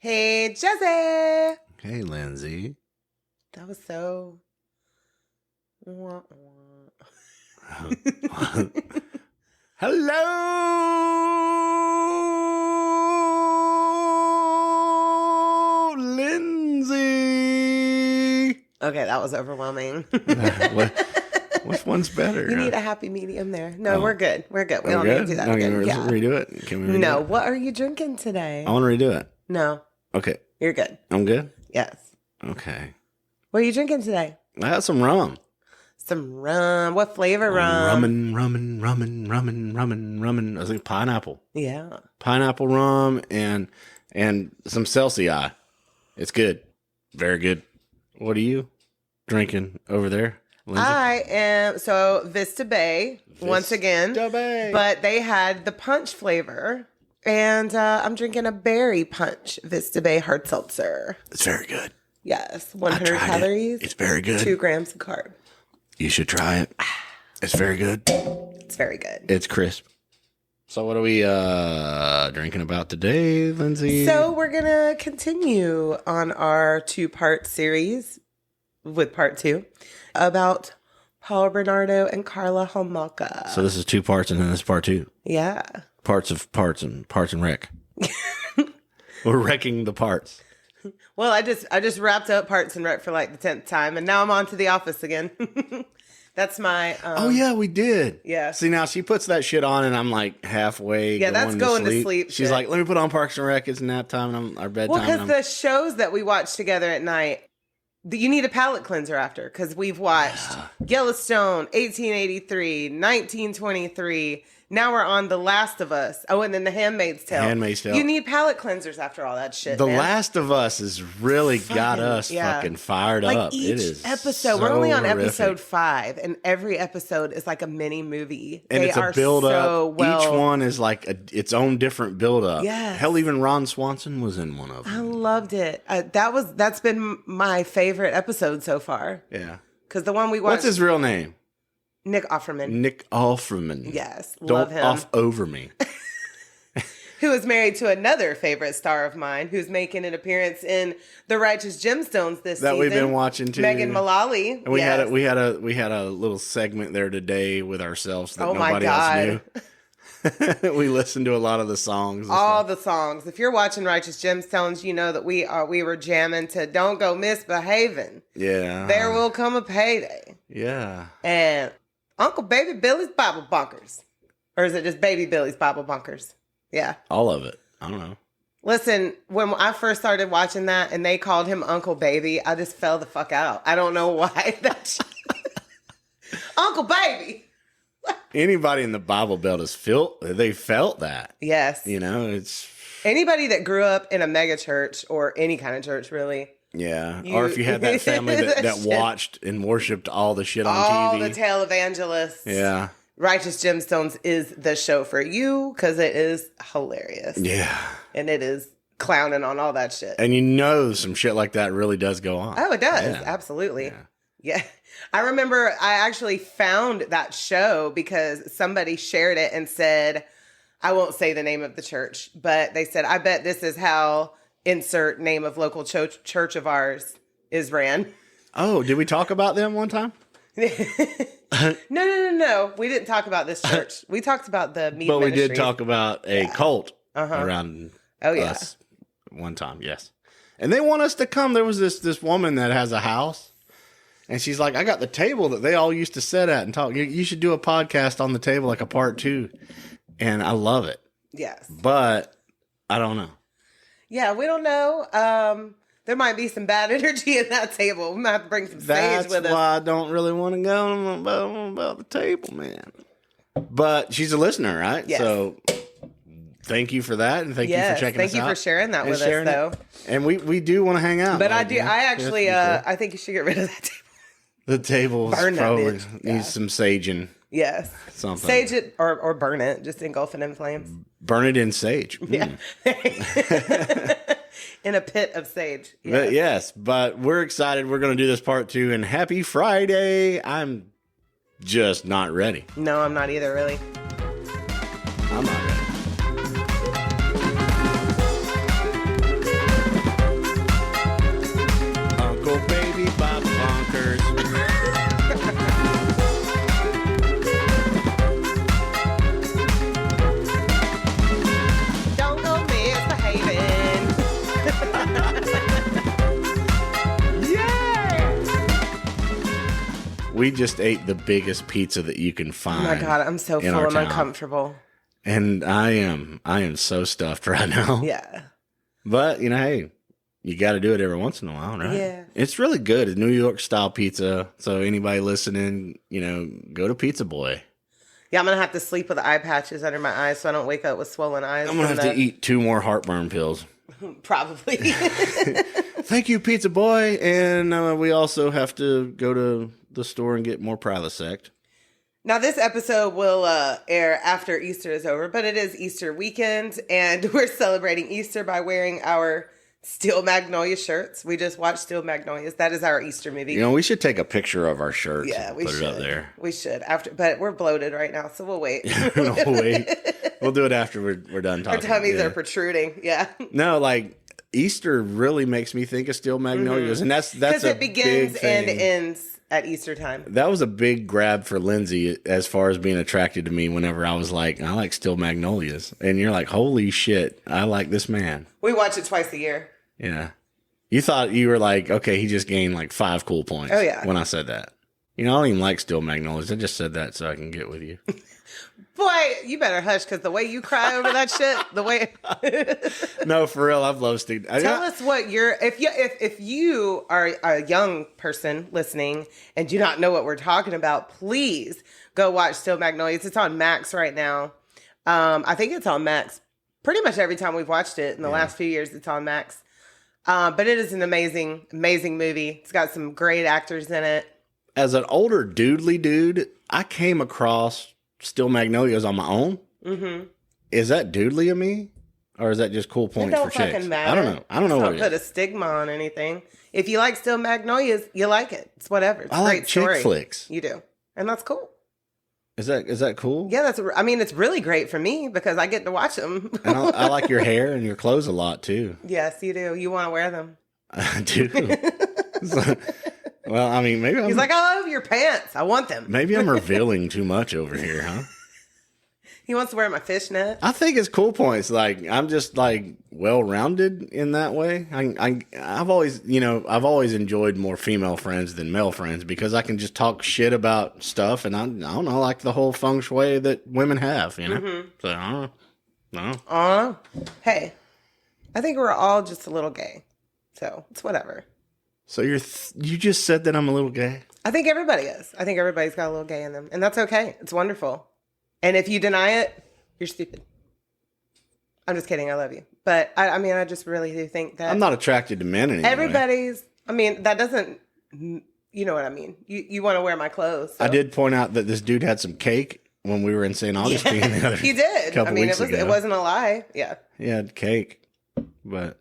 Hey, Jesse. Hey, Lindsay. That was so... Hello, Lindsay. Okay, that was overwhelming. Which one's better? You need a happy medium there. No, we're good. We're good. We don't need to do that again. Can we redo it? Can we redo No, it? what are you drinking today? I want to redo it. No, Okay. you're good. I'm good? Yes. Okay. What are you drinking today? I had some rum. Some rum. What flavor rum? Rummin. I think pineapple. Yeah. Pineapple rum and some Celsius. It's good. Very good. What are you drinking over there, Lindsay? I am, so Vista Bay, once again. Vista Bay. But they had the punch flavor. And I'm drinking a berry punch Vista Bay hard seltzer. It's very good. Yes. 100 calories. It's very good. 2 grams of carb. You should try it. It's very good. It's very good. It's crisp. So what are we drinking about today, Lindsay? So we're going to continue on our 2-part series with part 2 about Paul Bernardo and Carla Homolka. So this is 2 parts and then this is part 2. Yeah. Parts and wreck. We're wrecking the parts. Well, I just wrapped up Parts and Rec for like the 10th time, and now I'm on to The Office again. That's my... oh, yeah, we did. Yeah. See, now she puts that shit on, and I'm like halfway that's going to sleep She's shit. like, let me put on Parks and Rec. It's nap time, and our bedtime. Well, because the shows that we watch together at night, you need a palate cleanser after, because we've watched Yellowstone, 1883, 1923... Now we're on The Last of Us. Oh, and then The Handmaid's Tale. Handmaid's Tale. You need palate cleansers after all that shit, The man. Last of Us has really got us fucking fired like up. Each It is episode. so We're only on horrific. episode 5, and every episode is like a mini movie. And They it's a are build up. so well. Each one is like its own different build up. Yes. Hell, even Ron Swanson was in one of I them. loved it. That's been my favorite episode so far. Yeah. Because the one we watched... What's his real name? Nick Offerman. Nick Offerman. Yes, Don't love him. off over me. Who is married to another favorite star of mine, who's making an appearance in The Righteous Gemstones this season. That we've been watching too. Megan Mullally. And we had a little segment there today with ourselves that Oh my nobody God. else knew. We listened to a lot of the songs. All the songs. If you're watching Righteous Gemstones, you know that we were jamming to Don't Go Misbehaving. Yeah. There will come a payday. Yeah. And Uncle Baby Billy's Bible Bunkers. Or is it just Baby Billy's Bible Bunkers? Yeah. All of it. I don't know. Listen, when I first started watching that and they called him Uncle Baby, I just fell the fuck out. I don't know why. Uncle Baby. Anybody in the Bible Belt felt that. Yes. You know, it's... Anybody that grew up in a mega church or any kind of church, really. Yeah. Or if you had that family that watched and worshipped all the shit on TV. All the televangelists. Yeah. Righteous Gemstones is the show for you because it is hilarious. Yeah. And it is clowning on all that shit. And you know some shit like that really does go on. Oh, it does. Yeah. Absolutely. Yeah. I remember I actually found that show because somebody shared it and said, I won't say the name of the church, but they said, I bet this is how insert name of local church of ours is ran. Oh, did we talk about them one time? No. We didn't talk about this church. We talked about the meat But we did ministry. talk about a cult around us one time, yes. And they want us to come. There was this woman that has a house, and she's like, I got the table that they all used to sit at and talk. You should do a podcast on the table, like a part 2. And I love it. Yes. But I don't know. Yeah, we don't know. There might be some bad energy at that table. We might have to bring some sage with us. That's why I don't really want to go about the table, man. But she's a listener, right? Yes. So thank you for that, and thank you for checking us out. Thank you for sharing that with us, though. And we do want to hang out. But like, I do. I actually, I think you should get rid of that table. The table Burn that probably bitch. needs some saging. Yes. Something. Sage it or burn it. Just engulf it in flames. Burn it in sage. Yeah. In a pit of sage. But we're excited. We're going to do this part 2, and happy Friday. I'm just not ready. No, I'm not either, really. I'm not ready. we just ate the biggest pizza that you can find. Oh my God, I'm so full and uncomfortable. And I am so stuffed right now. Yeah. But, hey, you got to do it every once in a while, right? Yeah. It's really good. It's New York style pizza. So anybody listening, go to Pizza Boy. Yeah, I'm going to have to sleep with eye patches under my eyes so I don't wake up with swollen eyes. I'm going to have to eat 2 more heartburn pills. Probably. Thank you, Pizza Boy. And we also have to go to the store and get more Prilosec. Now, this episode will air after Easter is over, but it is Easter weekend, and we're celebrating Easter by wearing our Steel Magnolia shirts. We just watched Steel Magnolias. That is our Easter movie. We should take a picture of our shirts. Yeah, we put should. It up there. We should. But we're bloated right now, so we'll wait. We'll wait. We'll do it after we're done talking. Our tummies are protruding. Yeah. No, Easter really makes me think of Steel Magnolias, and that's because it begins and ends at Easter time. That was a big grab for Lindsay as far as being attracted to me whenever I was like, I like Steel Magnolias. And you're like, holy shit, I like this man. We watch it twice a year. Yeah. You thought you were like, okay, he just gained 5 cool points. Oh, yeah. When I said that. I don't even like Steel Magnolias. I just said that so I can get with you. Boy, you better hush because the way you cry over that shit, the way. No, for real, I've loved Steel. Tell us what if you are a young person listening and do not know what we're talking about, please go watch Steel Magnolias. It's on Max right now. I think it's on Max pretty much every time we've watched it in the last few years. It's on Max. But it is an amazing, amazing movie. It's got some great actors in it. As an older dude, I came across Steel Magnolias on my own. Mm-hmm. Is that doodly of me? Or is that just cool points for chicks? Matter. I don't know. I don't know what it is. Don't put a stigma on anything. If you like Steel Magnolias, you like it. It's whatever. It's I like chick flicks. You do. And that's cool. Is that cool? Yeah, it's really great for me because I get to watch them. And I like your hair and your clothes a lot too. Yes, you do. You want to wear them. I do. Well, maybe He's like, I love your pants. I want them. Maybe I'm revealing too much over here, huh? He wants to wear my fishnet. I think it's cool points. I'm just well-rounded in that way. I've always enjoyed more female friends than male friends because I can just talk shit about stuff, and I don't know, like the whole feng shui that women have, Mm-hmm. So I don't know. Hey, I think we're all just a little gay, so it's whatever. So you just said that I'm a little gay? I think everybody is. I think everybody's got a little gay in them, and that's okay. It's wonderful. And if you deny it, you're stupid. I'm just kidding. I love you. But I just really do think that I'm not attracted to men anymore. That doesn't, you know what I mean? You want to wear my clothes. So. I did point out that this dude had some cake when we were in St. Augustine. Yeah, he did. It wasn't a lie. Yeah. He had cake. But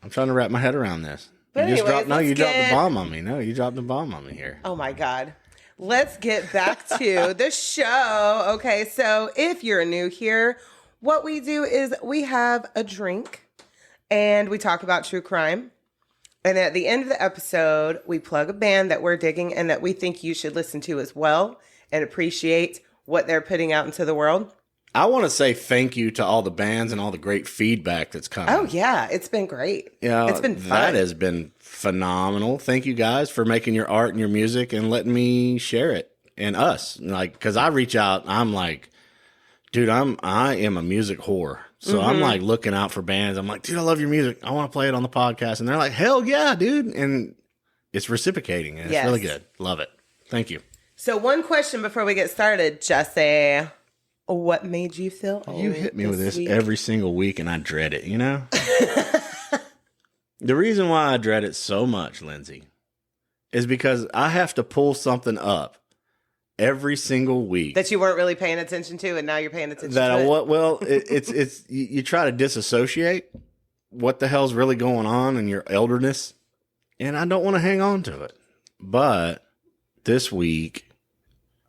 I'm trying to wrap my head around this. But you dropped the bomb on me. No, you dropped the bomb on me here. Oh my God. Let's get back to the show. Okay, so if you're new here, what we do is we have a drink and we talk about true crime. And at the end of the episode, we plug a band that we're digging and that we think you should listen to as well and appreciate what they're putting out into the world. I want to say thank you to all the bands and all the great feedback that's coming. Oh, yeah. It's been great. Yeah, it's been fun. That has been phenomenal. Thank you guys for making your art and your music and letting me share it. And us. Because I reach out, I'm like, dude, I am a music whore. So I'm looking out for bands. I'm like, dude, I love your music. I want to play it on the podcast. And they're like, hell yeah, dude. And it's reciprocating. And it's really good. Love it. Thank you. So one question before we get started, Jesse. What made you feel old? You hit me with this every single week, and I dread it, The reason why I dread it so much, Lindsay, is because I have to pull something up every single week. That you weren't really paying attention to, and now you're paying attention to it? Well, it's you try to disassociate what the hell's really going on in your elderness, and I don't want to hang on to it. But this week,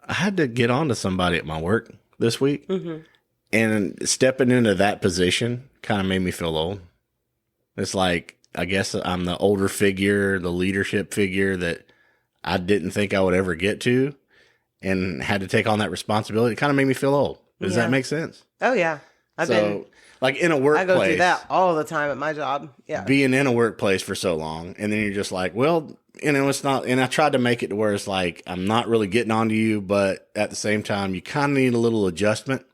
I had to get on to somebody at my work this week. Mm-hmm. And stepping into that position kind of made me feel old. It's like, I guess I'm the older figure, the leadership figure that I didn't think I would ever get to and had to take on that responsibility. It kind of made me feel old. Does that make sense? Oh, yeah. Like in a workplace. I go through that all the time at my job. Yeah. Being in a workplace for so long. And then you're just like, well, it's not. And I tried to make it to where it's like, I'm not really getting onto you. But at the same time, you kind of need a little adjustment,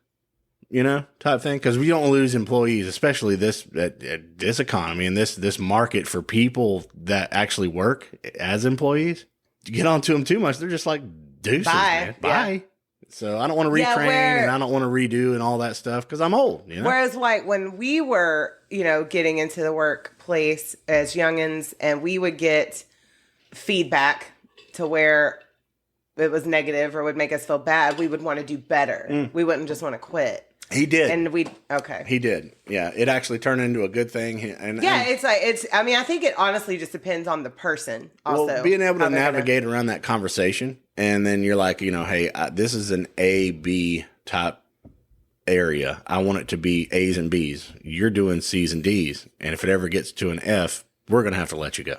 type thing. Because we don't lose employees, especially this economy and this market for people that actually work as employees. You get onto them too much, they're just like, deuces, man. Bye. Yeah. So I don't want to retrain and I don't want to redo and all that stuff because I'm old. Whereas like when we were, getting into the workplace as youngins and we would get feedback to where it was negative or would make us feel bad, we would want to do better. We wouldn't just want to quit. He did. And he did. Yeah. It actually turned into a good thing. I think it honestly just depends on the person also. Well, being able to navigate around that conversation and then you're like, hey, this is an A, B type area. I want it to be A's and B's. You're doing C's and D's. And if it ever gets to an F, we're going to have to let you go.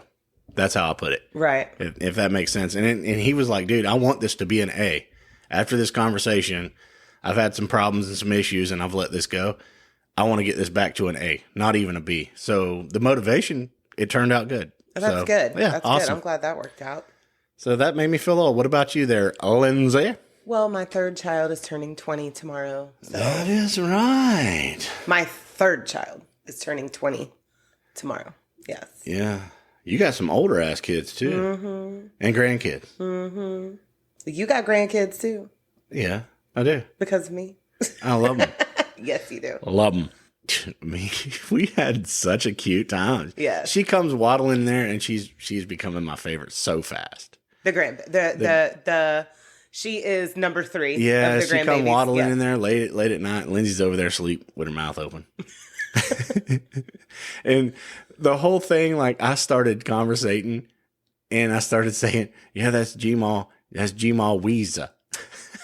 That's how I put it. Right. If that makes sense. And he was like, dude, I want this to be an A. After this conversation, I've had some problems and some issues and I've let this go. I want to get this back to an A, not even a B. So the motivation, it turned out good. That's good. Yeah, that's awesome. Good. I'm glad that worked out. So that made me feel old. What about you there, Lindsay? Well, my third child is turning 20 tomorrow. So. That is right. My third child is turning 20 tomorrow. Yes. Yeah. You got some older ass kids too. Mm-hmm. And grandkids. Mm-hmm. You got grandkids too. Yeah, I do. Because of me. I love them. Yes, you do. Love them. We had such a cute time. Yeah. She comes waddling in there and she's becoming my favorite so fast. She is number 3. Yeah, of the she come waddling in there late at night. Lindsay's over there asleep with her mouth open. And the whole thing, like I started conversating and I started saying, yeah, that's G-Maw Weezer.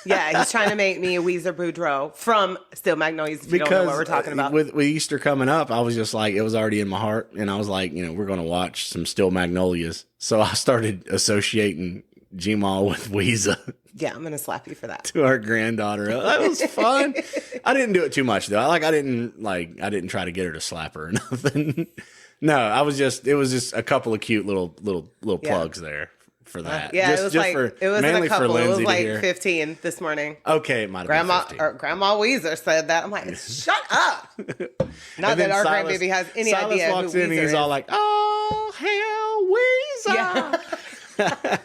Yeah, he's trying to make me a Weezer Boudreaux from Still Magnolias, if you don't know what we're talking about. With Easter coming up, I was just like, it was already in my heart. And I was like, we're going to watch some Still Magnolias. So I started associating G-Maw with Weezer. Yeah, I'm going to slap you for that. To our granddaughter. That was fun. I didn't do it too much, though. I didn't try to get her to slap her or nothing. No, it was just a couple of cute little plugs there. For that. Yeah, it was mainly a couple. It was like 15 this morning. Okay, it might have been 15. Grandma Weezer said that. I'm like, shut up. Not that our grandbaby has any idea who Weezer is. He's all like, oh, hell, Weezer. Yeah.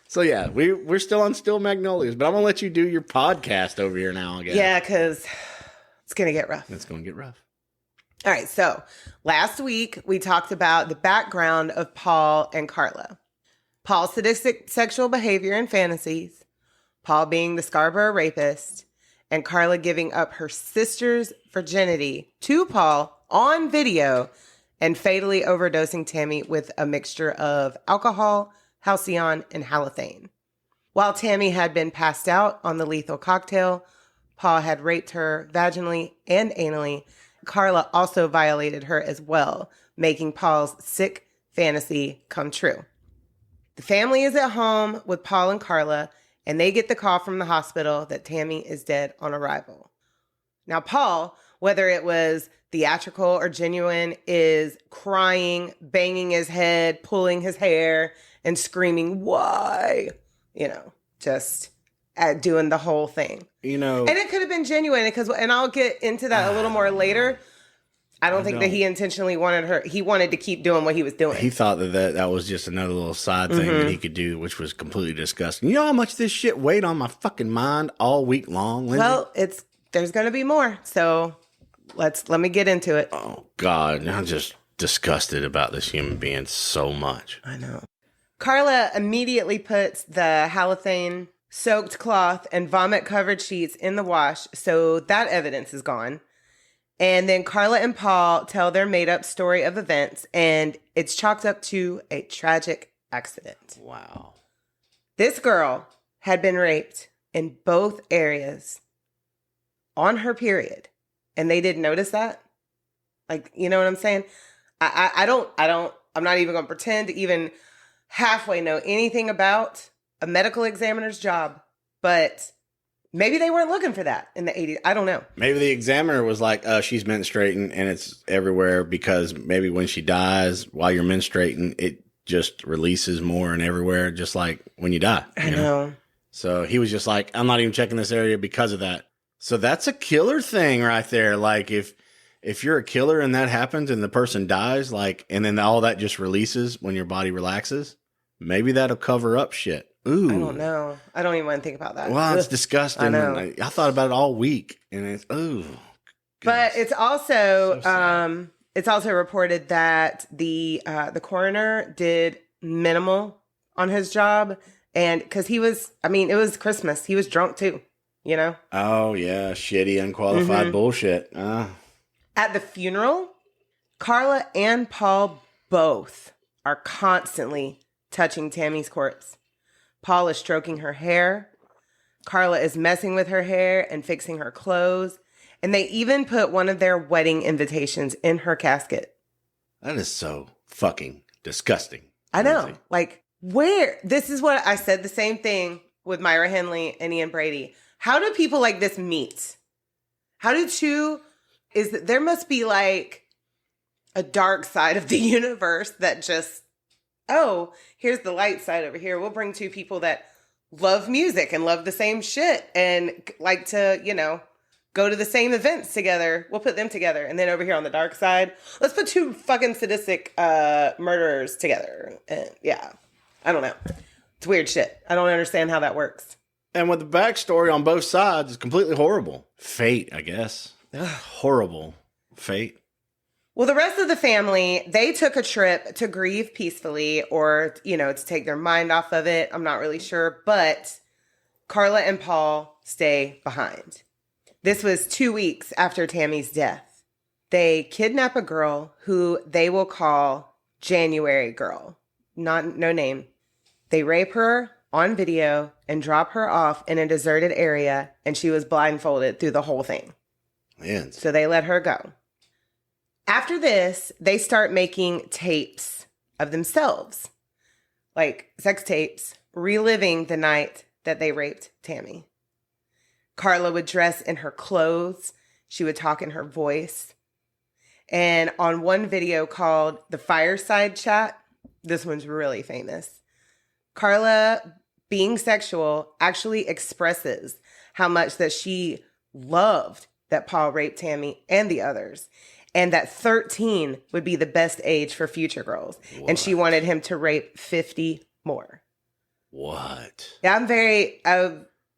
So yeah, we're still on Still Magnolias, but I'm gonna let you do your podcast over here now again. Yeah, because it's gonna get rough. It's gonna get rough. All right, so last week we talked about the background of Paul and Carla. Paul's sadistic sexual behavior and fantasies, Paul being the Scarborough rapist, and Carla giving up her sister's virginity to Paul on video and fatally overdosing Tammy with a mixture of alcohol, halcyon, and halothane. While Tammy had been passed out on the lethal cocktail, Paul had raped her vaginally and anally. Carla also violated her as well, making Paul's sick fantasy come true. The family is at home with Paul and Carla, and they get the call from the hospital that Tammy is dead on arrival. Now, Paul, whether it was theatrical or genuine, is crying, banging his head, pulling his hair, and screaming, why? Just doing the whole thing. And it could have been genuine, and I'll get into that a little more later. I don't think that he intentionally wanted her. He wanted to keep doing what he was doing. He thought that was just another little side thing that he could do, which was completely disgusting. You know how much this shit weighed on my fucking mind all week long, Lindsay? Well, there's going to be more. So let me get into it. Oh, God. I'm just disgusted about this human being so much. I know. Carla immediately puts the halothane soaked cloth and vomit covered sheets in the wash. So that evidence is gone. And then Carla and Paul tell their made-up story of events, and it's chalked up to a tragic accident. Wow. This girl had been raped in both areas on her period, and they didn't notice that. Like, you know what I'm saying? I'm not even going to pretend to even halfway know anything about a medical examiner's job, but Maybe they weren't looking for that in the 80s. I don't know. Maybe the examiner was like, she's menstruating and it's everywhere because maybe when she dies while you're menstruating, it just releases more and everywhere, just like when you die. I know. So he was just like, I'm not even checking this area because of that. So that's a killer thing right there. Like if you're a killer and that happens and the person dies, like, and then all that just releases when your body relaxes, maybe that'll cover up shit. Ooh. I don't know. I don't even want to think about that. Well, it's disgusting. I know. I thought about it all week, and it's goodness. But it's also reported that the coroner did minimal on his job, and because it was Christmas, he was drunk too. You know. Oh yeah, shitty, unqualified bullshit. At the funeral, Carla and Paul both are constantly touching Tammy's corpse. Paul is stroking her hair. Carla is messing with her hair and fixing her clothes. And they even put one of their wedding invitations in her casket. That is so fucking disgusting. I know. Like, where? This is what I said the same thing with Myra Henley and Ian Brady. How do people like this meet? There must be like a dark side of the universe that just, oh, here's the light side over here. We'll bring two people that love music and love the same shit and like to, go to the same events together. We'll put them together. And then over here on the dark side, let's put two fucking sadistic murderers together. And yeah, I don't know. It's weird shit. I don't understand how that works. And with the backstory on both sides, it's completely horrible. Fate, I guess. Horrible fate. Well, the rest of the family, they took a trip to grieve peacefully or, to take their mind off of it. I'm not really sure. But Carla and Paul stay behind. This was 2 weeks after Tammy's death. They kidnap a girl who they will call January Girl. No name. They rape her on video and drop her off in a deserted area. And she was blindfolded through the whole thing. Man. So they let her go. After this, they start making tapes of themselves, like sex tapes, reliving the night that they raped Tammy. Carla would dress in her clothes. She would talk in her voice. And on one video called The Fireside Chat, this one's really famous, Carla, being sexual, actually expresses how much that she loved that Paul raped Tammy and the others. And that 13 would be the best age for future girls. What? And she wanted him to rape 50 more. What? Yeah, I'm very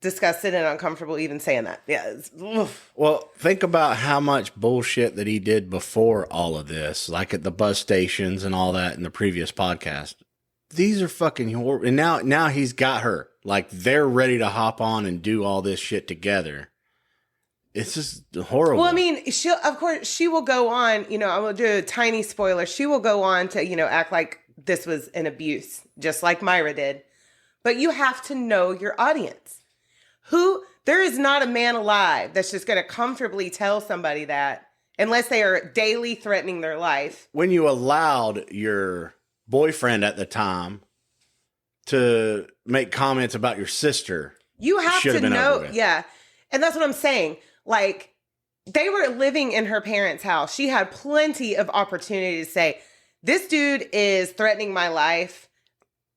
disgusted and uncomfortable even saying that. Yeah. Well, think about how much bullshit that he did before all of this, like at the bus stations and all that in the previous podcast. These are fucking horrible. And now he's got her. Like, they're ready to hop on and do all this shit together. It's just horrible. Well, I mean, she will go on, I will do a tiny spoiler. She will go on to, act like this was an abuse, just like Myra did. But you have to know your audience. There is not a man alive that's just going to comfortably tell somebody that unless they are daily threatening their life. When you allowed your boyfriend at the time to make comments about your sister, you have to know. Yeah. And that's what I'm saying. Like, they were living in her parents' house. She had plenty of opportunity to say, this dude is threatening my life.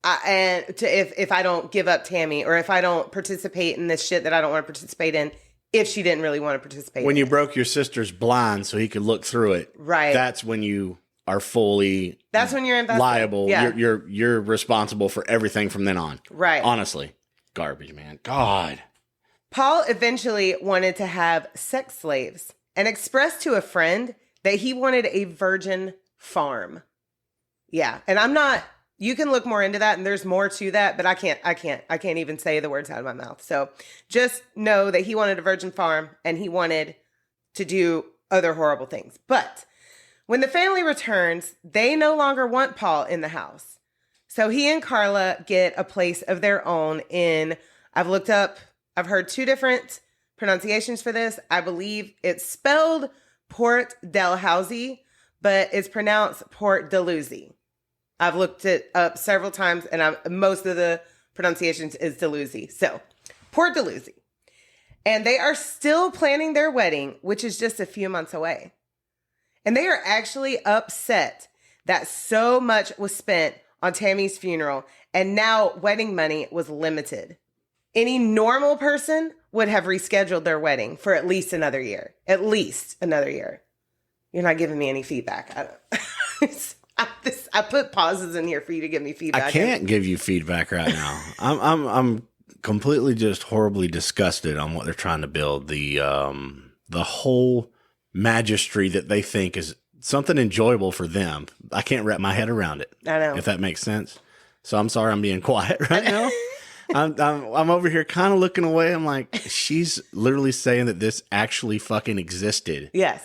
If I don't give up Tammy or if I don't participate in this shit that I don't want to participate in, if she didn't really want to participate. When you broke your sister's blind so he could look through it. Right. That's when you are fully That's when you're invested. Liable. Yeah. You're responsible for everything from then on. Right. Honestly. Garbage, man. God. Paul eventually wanted to have sex slaves and expressed to a friend that he wanted a virgin farm. Yeah. And you can look more into that and there's more to that, but I can't even say the words out of my mouth. So just know that he wanted a virgin farm and he wanted to do other horrible things. But when the family returns, they no longer want Paul in the house. So he and Carla get a place of their own I've heard two different pronunciations for this. I believe it's spelled Port Dalhousie, but it's pronounced Port Dalhousie. I've looked it up several times, and most of the pronunciations is Dalhousie. So, Port Dalhousie. And they are still planning their wedding, which is just a few months away. And they are actually upset that so much was spent on Tammy's funeral and now wedding money was limited. Any normal person would have rescheduled their wedding for at least another year. At least another year. You're not giving me any feedback. I put pauses in here for you to give me feedback. I can't give you feedback right now. I'm completely just horribly disgusted on what they're trying to build. The whole magistry that they think is something enjoyable for them. I can't wrap my head around it. I know. If that makes sense. So I'm sorry I'm being quiet right now. I'm over here kind of looking away. I'm like, she's literally saying that this actually fucking existed. Yes.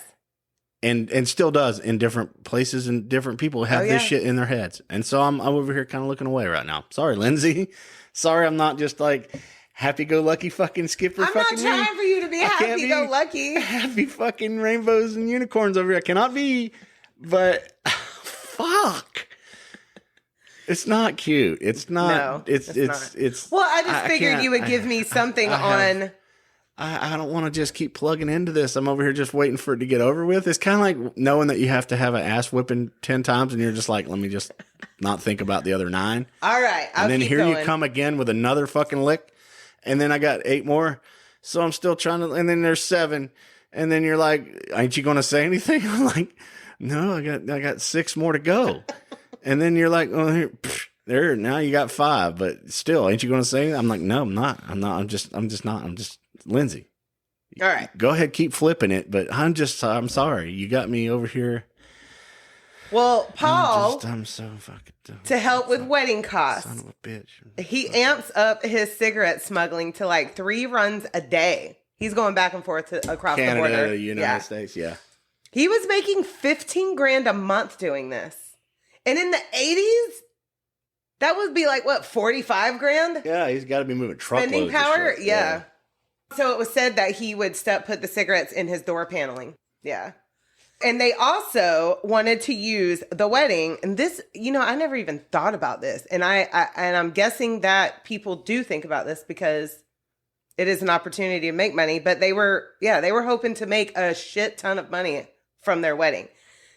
And still does in different places, and different people have this shit in their heads. And so I'm over here kind of looking away right now. Sorry, Lindsay. Sorry, I'm not just like happy-go-lucky fucking skipper. I'm not trying for you to be happy-go-lucky. Happy fucking rainbows and unicorns over here. I cannot be, but fuck. It's not cute. It's not. No, it's not. Well, I just figured you would give me something on. I don't want to just keep plugging into this. I'm over here just waiting for it to get over with. It's kind of like knowing that you have to have an ass whipping 10 times and you're just like, let me just not think about the other 9. All right. And then here you come again with another fucking lick. And then I got 8 more. So I'm still trying to, and then there's 7. And then you're like, ain't you going to say anything? I'm like, no, I got 6 more to go. And then you're like, oh, here, there, now you got 5, but still, ain't you going to say anything? I'm like, no, I'm not. I'm just not. Lindsay. All right. Go ahead, keep flipping it, but I'm sorry. You got me over here. Well, Paul, I'm so fucking dumb. To help with wedding costs. Son of a bitch. He amps up his cigarette smuggling to like 3 runs a day. He's going back and forth across Canada, the border. The United States, yeah. He was making $15,000 a month doing this. And in the 80s, that would be like, what, $45,000? Yeah, he's got to be moving truckloads. Spending power? Yeah. So it was said that he would put the cigarettes in his door paneling. Yeah. And they also wanted to use the wedding. And this, I never even thought about this. And I'm guessing that people do think about this because it is an opportunity to make money. But they were hoping to make a shit ton of money from their wedding.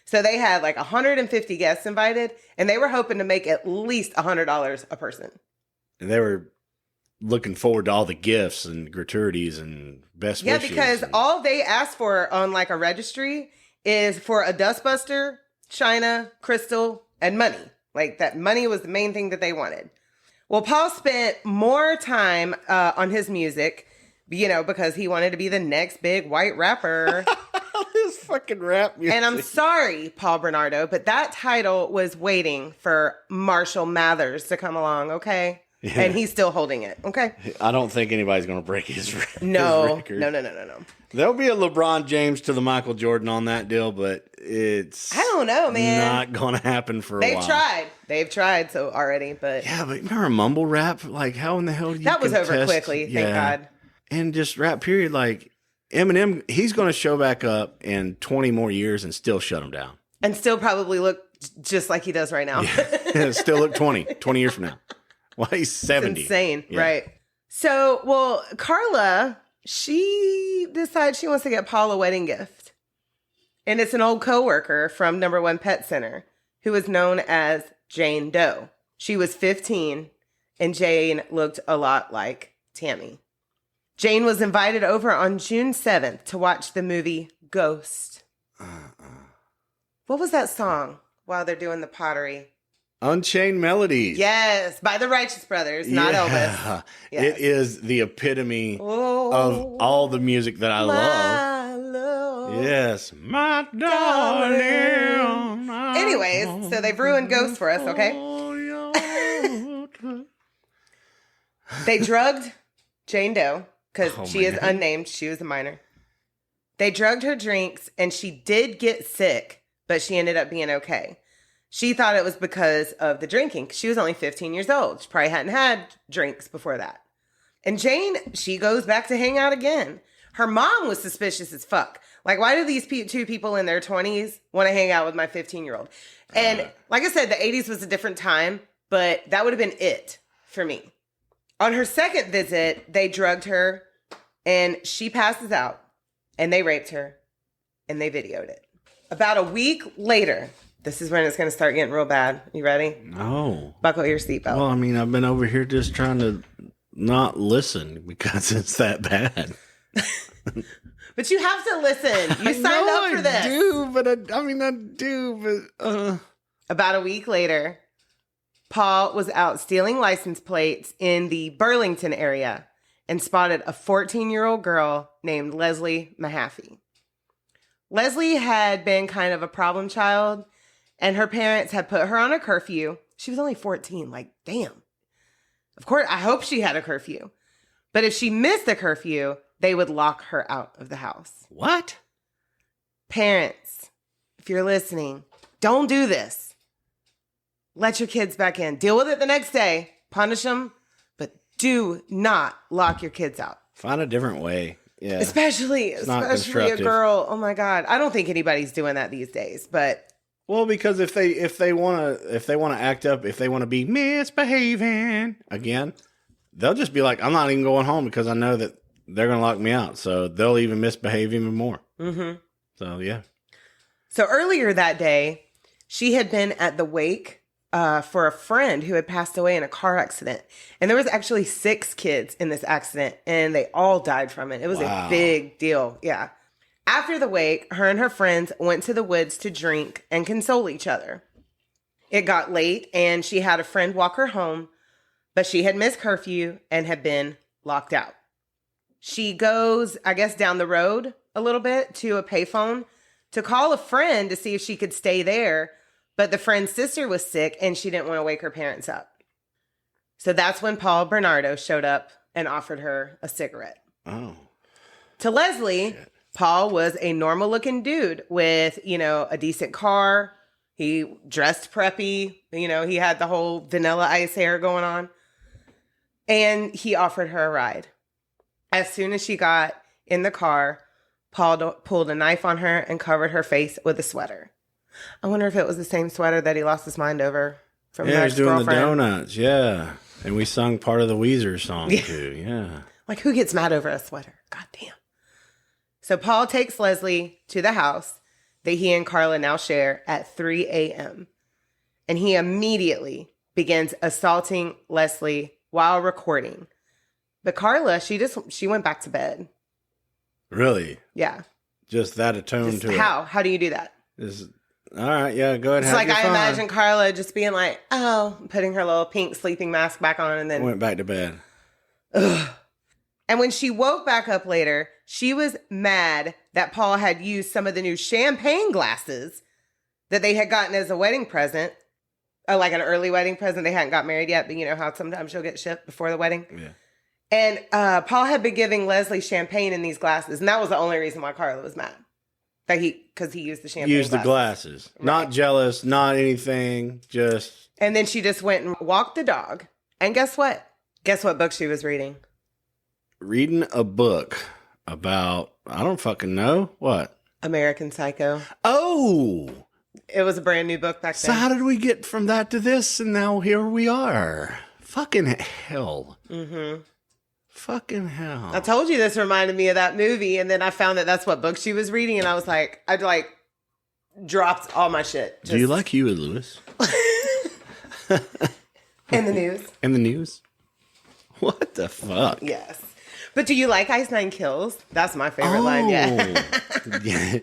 So they had like 150 guests invited, and they were hoping to make at least $100 a person. And they were looking forward to all the gifts and gratuities and best wishes. Yeah, because all they asked for on like a registry is for a dustbuster, china, crystal, and money. Like that money was the main thing that they wanted. Well, Paul spent more time on his music, because he wanted to be the next big white rapper. His fucking rap music. And I'm sorry, Paul Bernardo, but that title was waiting for Marshall Mathers to come along, okay? Yeah. And he's still holding it, okay? I don't think anybody's going to break his record. No. There'll be a LeBron James to the Michael Jordan on that deal, but it's... I don't know, man. Not going to happen for a while. They've tried so already, but... Yeah, but remember mumble rap? Like, how in the hell do you That was over quickly, thank God. And just rap period, like... Eminem, he's going to show back up in 20 more years and still shut him down. And still probably look just like he does right now. Yeah. Still look 20 years from now. Well, he's 70. It's insane, right? So, Carla, she decides she wants to get Paul a wedding gift. And it's an old coworker from Number One Pet Center who is known as Jane Doe. She was 15, and Jane looked a lot like Tammy. Jane was invited over on June 7th to watch the movie Ghost. What was that song while they're doing the pottery? Unchained Melodies. Yes, by the Righteous Brothers, not Elvis. Yes. It is the epitome of all the music that I love. Yes, my darling. Anyways, so they've ruined Ghost for us, okay? They drugged Jane Doe. Because she is unnamed. She was a minor. They drugged her drinks, and she did get sick, but she ended up being okay. She thought it was because of the drinking. She was only 15 years old. She probably hadn't had drinks before that. And Jane, she goes back to hang out again. Her mom was suspicious as fuck. Like, why do these 2 people in their 20s want to hang out with my 15-year-old? And like I said, the 80s was a different time, but that would have been it for me. On her second visit, they drugged her And she passes out, and they raped her, and they videoed it. About a week later, this is when it's going to start getting real bad. You ready? No. Buckle your seatbelt. Well, I mean, I've been over here just trying to not listen because it's that bad. But you have to listen. You signed up for this. I do, but About a week later, Paul was out stealing license plates in the Burlington area and spotted a 14-year-old girl named Leslie Mahaffey. Leslie had been kind of a problem child, and her parents had put her on a curfew. She was only 14. Like, damn. Of course, I hope she had a curfew. But if she missed the curfew, they would lock her out of the house. What? Parents, if you're listening, don't do this. Let your kids back in. Deal with it the next day. Punish them. But do not lock your kids out. Find a different way. Yeah. Especially a girl. Oh my God. I don't think anybody's doing that these days, but. Well, because if they want to act up, if they want to be misbehaving again, they'll just be like, I'm not even going home because I know that they're going to lock me out. So they'll even misbehave even more. Mm-hmm. So, yeah. So earlier that day, she had been at the wake for a friend who had passed away in a car accident. And there was actually 6 kids in this accident, and they all died from it. It was a big deal. Yeah. After the wake, her and her friends went to the woods to drink and console each other. It got late, and she had a friend walk her home, but she had missed curfew and had been locked out. She goes, I guess, down the road a little bit to a payphone to call a friend to see if she could stay there. But the friend's sister was sick and she didn't want to wake her parents up. So that's when Paul Bernardo showed up and offered her a cigarette. Oh. To Leslie, shit. Paul was a normal looking dude with, a decent car. He dressed preppy. He had the whole Vanilla Ice hair going on. And he offered her a ride. As soon as she got in the car, Paul pulled a knife on her and covered her face with a sweater. I wonder if it was the same sweater that he lost his mind over from his ex-girlfriend. Yeah, he was doing the donuts, yeah. And we sung part of the Weezer song, too, yeah. Like, who gets mad over a sweater? God damn. So Paul takes Leslie to the house that he and Carla now share at 3 a.m. And he immediately begins assaulting Leslie while recording. But Carla, she went back to bed. Really? Yeah. Just that atone to it. How do you do that? All right, yeah, go ahead. It's like I imagine Carla just being like, putting her little pink sleeping mask back on and then went back to bed. Ugh. And when she woke back up later, she was mad that Paul had used some of the new champagne glasses that they had gotten as a wedding present. Like an early wedding present. They hadn't got married yet, but you know how sometimes she'll get shipped before the wedding? Yeah. And Paul had been giving Leslie champagne in these glasses, and that was the only reason why Carla was mad. Because he used the champagne Used the glasses. Right. Not jealous, not anything, just... And then she just went and walked the dog. And guess what? Guess what book she was reading? Reading a book about, I don't fucking know, what? American Psycho. Oh! It was a brand new book back then. So how did we get from that to this, and now here we are? Fucking hell. Mm-hmm. Fucking hell. I told you this reminded me of that movie, and then I found that that's what book she was reading, and I was like, I dropped all my shit. Do you like Huey Lewis? In the news. In the news? What the fuck? Yes. But do you like Ice Nine Kills? That's my favorite line, yeah. Yeah.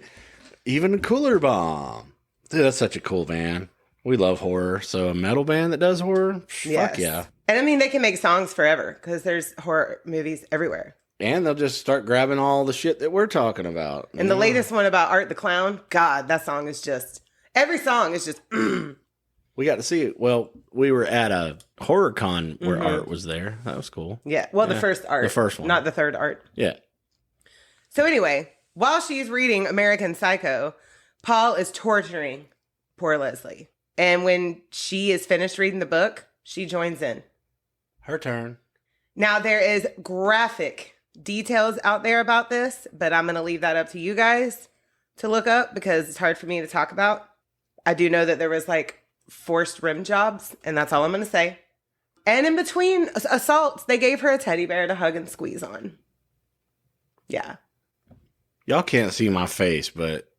Even Cooler Bomb. Dude, that's such a cool band. We love horror, so a metal band that does horror? Yes. Fuck yeah. And I mean, they can make songs forever because there's horror movies everywhere. And they'll just start grabbing all the shit that we're talking about. And the latest one about Art the Clown, God, that song is just, every song is just, We got to see it. Well, we were at a horror con where Art was there. That was cool. Yeah. Well, the first Art. The first one. Not the third Art. Yeah. So anyway, while she's reading American Psycho, Paul is torturing poor Leslie. And when she is finished reading the book, she joins in. Her turn. Now, there is graphic details out there about this, but I'm going to leave that up to you guys to look up because it's hard for me to talk about. I do know that there was forced rim jobs, and that's all I'm going to say. And in between assaults, they gave her a teddy bear to hug and squeeze on. Yeah. Y'all can't see my face, but...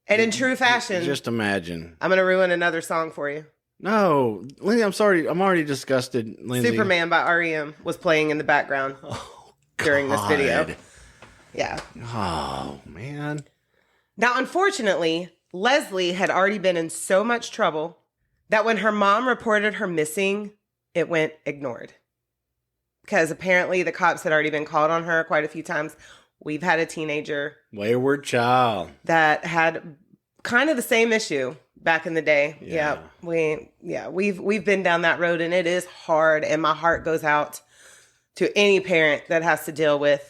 And in true fashion... Just imagine. I'm going to ruin another song for you. No. Lindsay, I'm sorry. I'm already disgusted, Lindsay. Superman by R.E.M. was playing in the background during this video. Yeah. Oh, man. Now, unfortunately, Leslie had already been in so much trouble that when her mom reported her missing, it went ignored. Because apparently the cops had already been called on her quite a few times. We've had a teenager. Wayward child. That had kind of the same issue back in the day. Yeah. We've been down that road, and it is hard, and my heart goes out to any parent that has to deal with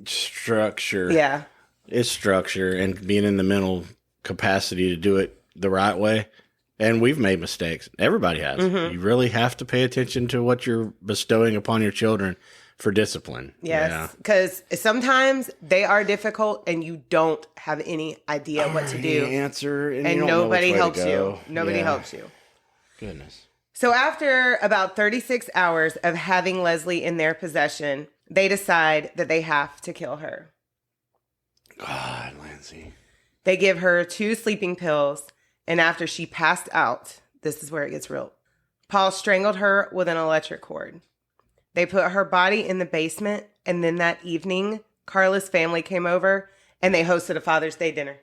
structure. Yeah. It's structure and being in the mental capacity to do it the right way. And we've made mistakes. Everybody has. Mm-hmm. You really have to pay attention to what you're bestowing upon your children for discipline. Yes, because sometimes they are difficult and you don't have any idea what to do. Answer and nobody helps you. Nobody helps you. Goodness. So after about 36 hours of having Leslie in their possession, they decide that they have to kill her. God, Lindsay. They give her 2 sleeping pills, and after she passed out, this is where it gets real. Paul strangled her with an electric cord. They put her body in the basement, and then that evening, Carla's family came over, and they hosted a Father's Day dinner.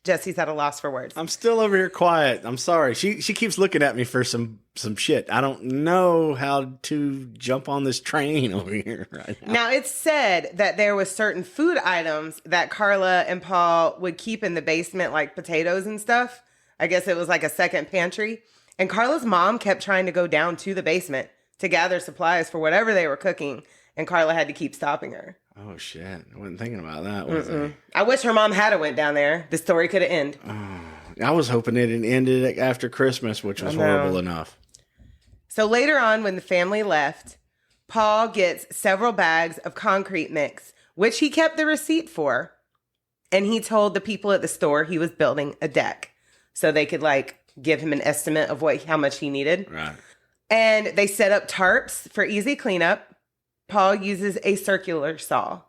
Jesse's at a loss for words. I'm still over here quiet. I'm sorry. She keeps looking at me for some shit. I don't know how to jump on this train over here right now. Now, it's said that there was certain food items that Carla and Paul would keep in the basement, like potatoes and stuff. I guess it was like a second pantry. And Carla's mom kept trying to go down to the basement to gather supplies for whatever they were cooking. And Carla had to keep stopping her. Oh, shit. I wasn't thinking about that, was I? I wish her mom had went down there. The story could have ended. I was hoping it had ended after Christmas, which was horrible enough. So later on, when the family left, Paul gets several bags of concrete mix, which he kept the receipt for. And he told the people at the store he was building a deck so they could give him an estimate of how much he needed. Right. And they set up tarps for easy cleanup. Paul uses a circular saw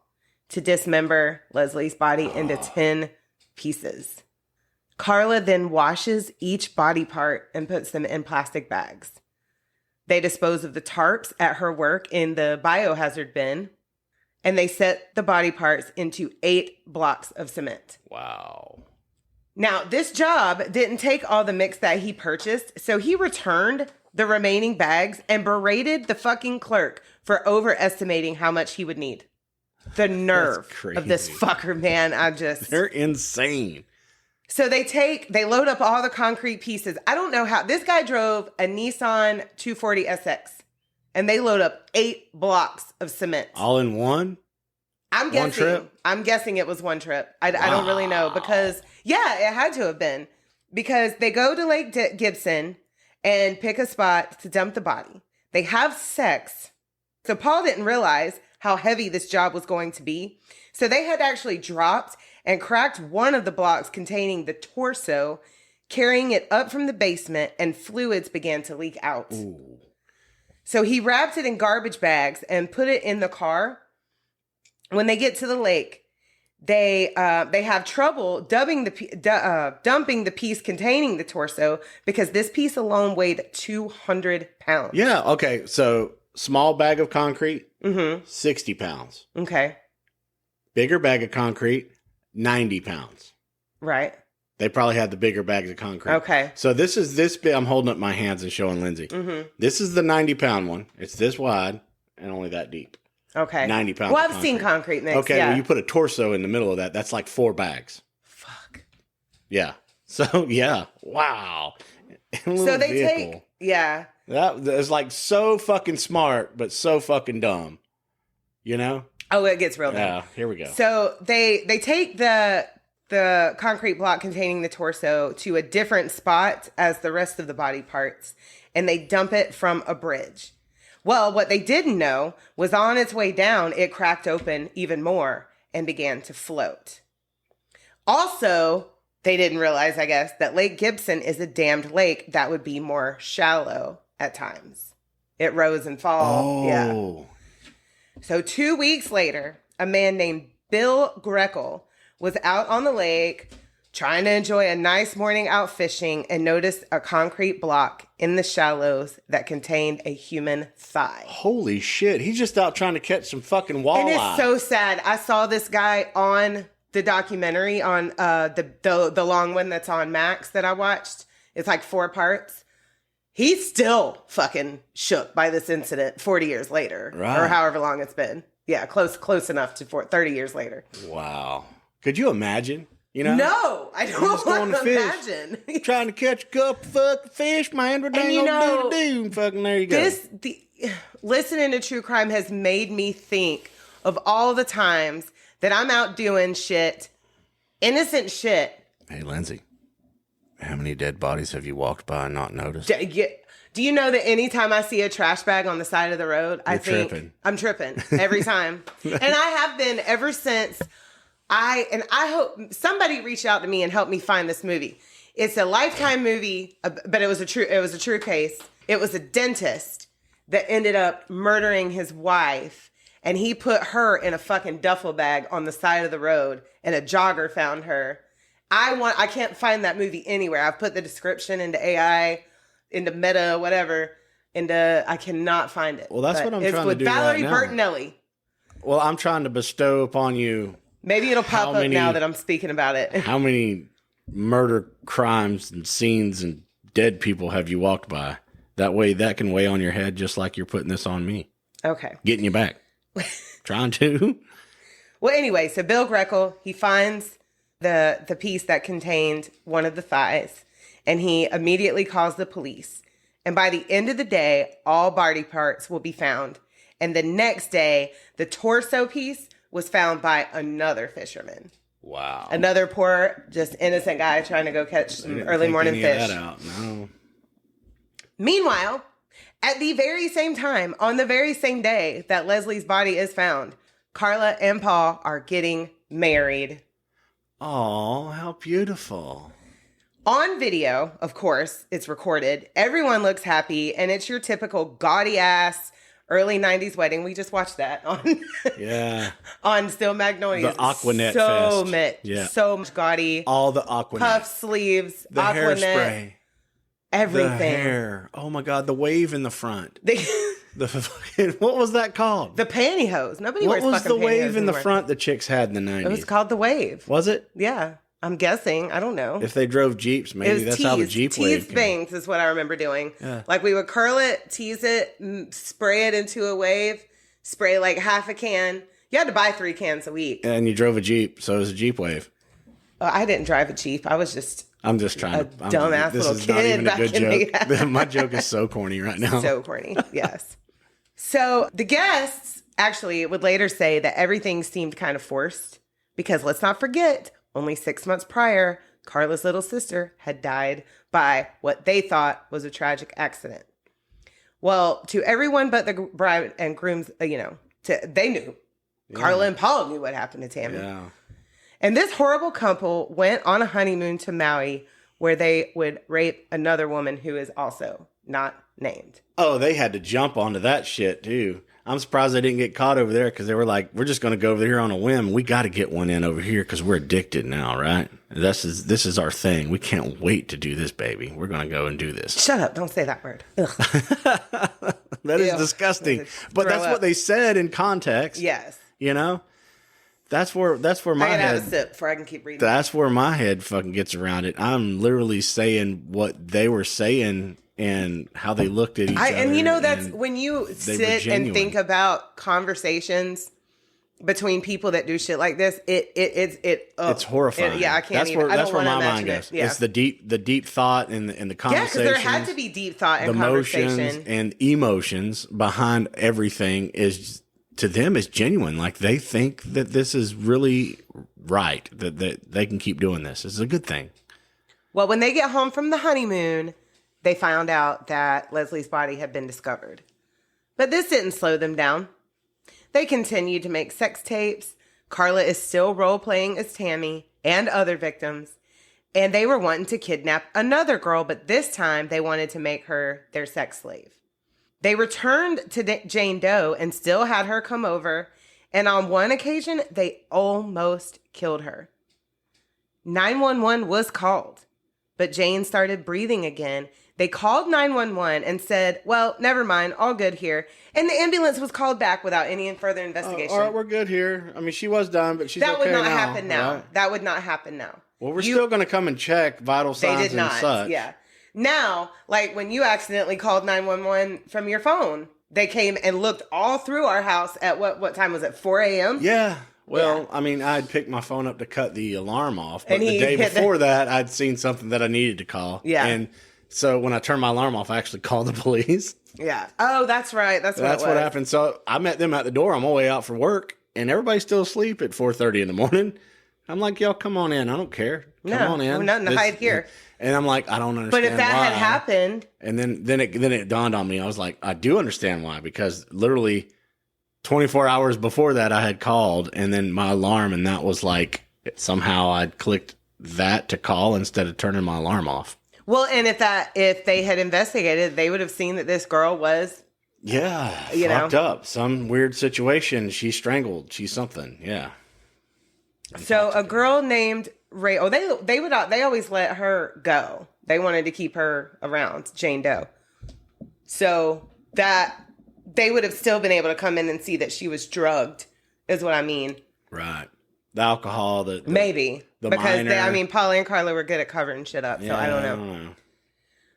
to dismember Leslie's body into 10 pieces. Carla then washes each body part and puts them in plastic bags. They dispose of the tarps at her work in the biohazard bin, and they set the body parts into 8 blocks of cement. Wow. Now, this job didn't take all the mix that he purchased, so he returned the remaining bags and berated the fucking clerk for overestimating how much he would need. The nerve of this fucker, man. They're insane. So they load up all the concrete pieces. I don't know how. This guy drove a Nissan 240 SX, and they load up 8 blocks of cement. All in one? I'm guessing. One trip? I'm guessing it was one trip. I don't really know because, it had to have been. Because they go to Lake Gibson and pick a spot to dump the body. They have sex. So Paul didn't realize how heavy this job was going to be. So they had actually dropped and cracked one of the blocks containing the torso, carrying it up from the basement, and fluids began to leak out. Ooh. So he wrapped it in garbage bags and put it in the car. When they get to the lake, they have trouble dumping the piece containing the torso because this piece alone weighed 200 pounds. Yeah, okay. So small bag of concrete, 60 pounds. Okay. Bigger bag of concrete, 90 pounds. Right. They probably had the bigger bags of concrete. Okay. So this is this big. I'm holding up my hands and showing Lindsay. Mm-hmm. This is the 90-pound one. It's this wide and only that deep. Okay. 90 pounds. Well, I've seen concrete mix. Okay, well, you put a torso in the middle of that. That's like 4 bags. Fuck. Yeah. So, yeah. Wow. So they vehicle. That is like so fucking smart, but so fucking dumb. You know? Oh, it gets real dumb. Yeah, here we go. So they take the concrete block containing the torso to a different spot as the rest of the body parts, and they dump it from a bridge. Well, what they didn't know was on its way down, it cracked open even more and began to float. Also, they didn't realize, I guess, that Lake Gibson is a dammed lake that would be more shallow at times. It rose and fall. Oh. Yeah. So 2 weeks later, a man named Bill Greckle was out on the lake trying to enjoy a nice morning out fishing and noticed a concrete block in the shallows that contained a human thigh. Holy shit. He's just out trying to catch some fucking walleye. And it's so sad. I saw this guy on the documentary on the long one that's on Max that I watched. It's like 4 parts. He's still fucking shook by this incident 40 years later. Right. Or however long it's been. Yeah, close enough to 30 years later. Wow. Could you imagine? You know? No, I don't want to imagine. Trying to catch a couple fucking fish, man. What dang old do? Fucking there you go. Listening to true crime has made me think of all the times that I'm out doing shit, innocent shit. Hey, Lindsay, how many dead bodies have you walked by and not noticed? Do you know that anytime I see a trash bag on the side of the road, I think tripping. I'm tripping every time. And I have been ever since. I hope somebody reach out to me and help me find this movie. It's a Lifetime movie, but it was a true case. It was a dentist that ended up murdering his wife, and he put her in a fucking duffel bag on the side of the road, and a jogger found her. I can't find that movie anywhere. I've put the description into AI, into Meta, whatever, I cannot find it. Well, that's what I'm trying to do. It's with Valerie Bertinelli. Well, I'm trying to bestow upon you. Maybe it'll pop up now that I'm speaking about it. How many murder crimes and scenes and dead people have you walked by? That way that can weigh on your head just like you're putting this on me. Okay. Getting you back. Trying to. Well, anyway, so Bill Greckle, he finds the piece that contained one of the thighs, and he immediately calls the police. And by the end of the day, all body parts will be found. And the next day, the torso piece was found by another fisherman. Wow. Another poor, just innocent guy trying to go catch some early morning fish. That out. No. Meanwhile, at the very same time, on the very same day that Leslie's body is found, Carla and Paul are getting married. Oh, how beautiful. On video, of course, it's recorded. Everyone looks happy, and it's your typical gaudy ass early 90s wedding. We just watched that on Still Magnolias. The Aquanet Fest. So much gaudy. All the Aquanet. Puff sleeves, the Aquanet. Hairspray. Everything. The hair. Oh my God, the wave in the front. What was that called? The pantyhose. Nobody wears fucking pantyhose. What was the wave in anymore. the front the chicks had in the 90s? It was called the wave. Was it? Yeah. I'm guessing. I don't know. If they drove Jeeps, maybe that's how the Jeep wave came. Tease things is what I remember doing. Yeah. Like we would curl it, tease it, spray it into a wave, spray like half a can. You had to buy 3 cans a week. And you drove a Jeep, so it was a Jeep wave. I didn't drive a Jeep. I'm just trying to. Dumbass little kid. This is not even a good joke. My joke is so corny right now. So corny, yes. So the guests actually would later say that everything seemed kind of forced because let's not forget, only 6 months prior, Carla's little sister had died by what they thought was a tragic accident. Well, to everyone but the bride and grooms, they knew. Yeah. Carla and Paul knew what happened to Tammy. Yeah. And this horrible couple went on a honeymoon to Maui where they would rape another woman who is also not named. Oh, they had to jump onto that shit, too. I'm surprised they didn't get caught over there because they were like, we're just going to go over here on a whim. We got to get one in over here because we're addicted now, right? This is our thing. We can't wait to do this, baby. We're going to go and do this. Shut up. Don't say that word. That is disgusting. But that's what they said in context. Yes. You know? That's where my head... I gotta have a sip before I can keep reading. That's where my head fucking gets around it. I'm literally saying what they were saying and how they looked at each other. And you know, that's when you sit and think about conversations between people that do shit like this, it's horrifying. I can't That's where my mind goes. Yeah. It's the deep thought and the conversation. Yeah, because there had to be deep thought and conversation. And emotions behind everything is, to them, is genuine. Like they think that this is really right, that they can keep doing this. It's a good thing. Well, when they get home from the honeymoon, they found out that Leslie's body had been discovered. But this didn't slow them down. They continued to make sex tapes. Carla is still role-playing as Tammy and other victims. And they were wanting to kidnap another girl, but this time they wanted to make her their sex slave. They returned to Jane Doe and still had her come over. And on one occasion, they almost killed her. 911 was called, but Jane started breathing again. They called 911 and said, well, never mind, all good here. And the ambulance was called back without any further investigation. All right, we're good here. I mean, she was done, but she's okay now. That would not happen now. Right? That would not happen now. Well, we're still going to come and check vital signs they did not, and such. Yeah. Now, like when you accidentally called 911 from your phone, they came and looked all through our house at what time was it? 4 a.m.? Yeah. Well, yeah. I mean, I'd picked my phone up to cut the alarm off, but the day before that, I'd seen something that I needed to call. Yeah. And so when I turned my alarm off, I actually called the police. Yeah. Oh, that's right. That's what happened. So I met them at the door on my way out for work, and everybody's still asleep at 4:30 in the morning. I'm like, y'all, come on in. I don't care. Come on in. We're nothing to hide here. And I'm like, I don't understand. But if that had happened, and then it dawned on me. I was like, I do understand why, because literally 24 hours before that, I had called, and then my alarm, and that was like somehow I'd clicked that to call instead of turning my alarm off. Well, and if they had investigated, they would have seen that this girl was fucked up. Some weird situation. She's strangled. She's something. Yeah. So a girl named Ray. Oh, they always let her go. They wanted to keep her around, Jane Doe. So that they would have still been able to come in and see that she was drugged, is what I mean. Right. The alcohol, maybe because Paula and Carla were good at covering shit up. So I don't know.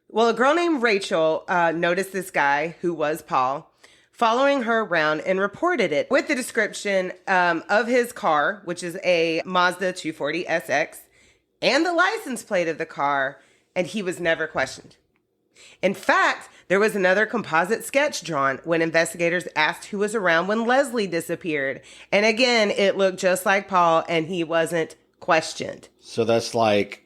Well, a girl named Rachel noticed this guy who was Paul following her around and reported it with the description of his car, which is a Mazda 240 SX, and the license plate of the car, and he was never questioned. In fact, there was another composite sketch drawn when investigators asked who was around when Leslie disappeared. And again, it looked just like Paul, and he wasn't questioned. So that's like,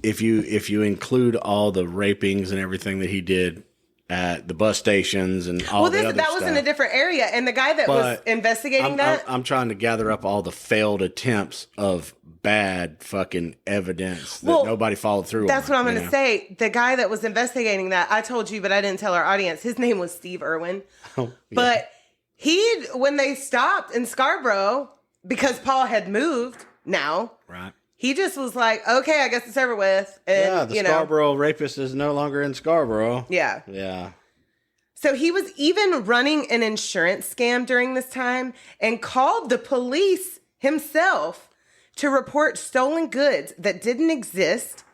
if you include all the rapings and everything that he did at the bus stations and all the other that was in a different area, and the guy that was investigating I'm trying to gather up all the failed attempts of bad fucking evidence that nobody folled through on. That's what I'm going to say. The guy that was investigating that, I told you, but I didn't tell our audience. His name was Steve Irwin. Oh, yeah. But when they stopped in Scarborough, because Paul had moved now, right? He just was like, okay, I guess it's over with. And, the Scarborough rapist is no longer in Scarborough. Yeah. Yeah. So he was even running an insurance scam during this time and called the police himself to report stolen goods that didn't exist.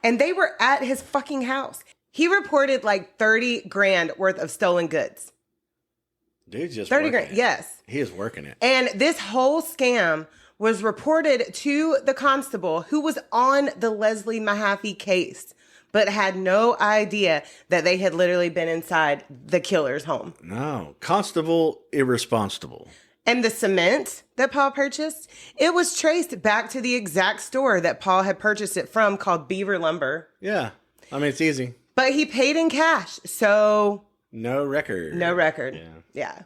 And they were at his fucking house. He reported like 30 grand worth of stolen goods. Dude's just 30 grand. Yes. He is working it. And this whole scam was reported to the constable who was on the Leslie Mahaffey case, but had no idea that they had literally been inside the killer's home. No. Constable irresponsible. And the cement that Paul purchased, it was traced back to the exact store that Paul had purchased it from, called Beaver Lumber. Yeah. I mean, it's easy. But he paid in cash, so... No record. No record. Yeah.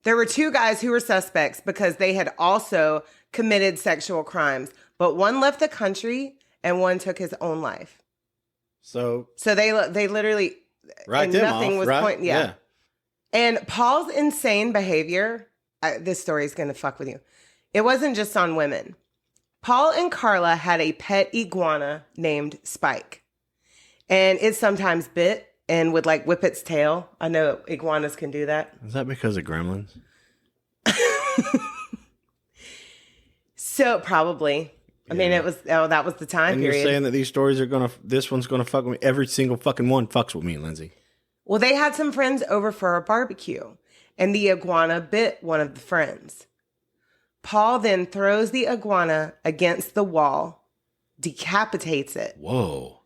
There were two guys who were suspects because they had also committed sexual crimes, but one left the country and one took his own life. So they literally write them nothing off, was right? point. Yeah. And Paul's insane behavior. This story is gonna fuck with you. It wasn't just on women. Paul and Carla had a pet iguana named Spike, and it sometimes bit and would like whip its tail. I know iguanas can do that. Is that because of gremlins? So probably. I mean, that was the time period. And you're saying that these stories this one's gonna fuck with me. Every single fucking one fucks with me, Lindsay. Well, they had some friends over for a barbecue, and the iguana bit one of the friends. Paul then throws the iguana against the wall, decapitates it. Whoa.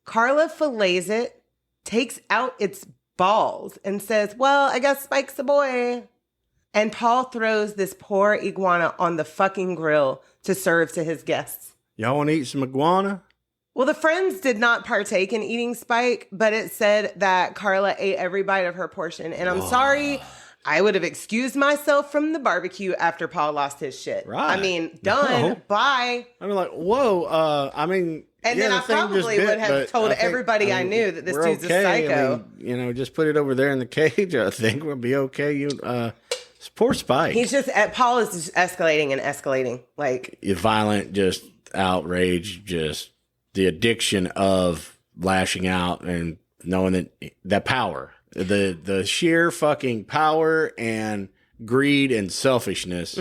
Carla fillets it, takes out its balls, and says, well, I guess Spike's a boy. And Paul throws this poor iguana on the fucking grill to serve to his guests. Y'all want to eat some iguana? Well, the friends did not partake in eating Spike, but it said that Carla ate every bite of her portion. And I'm sorry, I would have excused myself from the barbecue after Paul lost his shit. Right. I mean, done. No. Bye. I mean, like, whoa. And then I probably would have told everybody I knew that this dude's a psycho. Just put it over there in the cage. I think we'll be okay. Poor Spike. Paul is just escalating and escalating. Like, violent, just outrage, just the addiction of lashing out and knowing that power, the sheer fucking power and greed and selfishness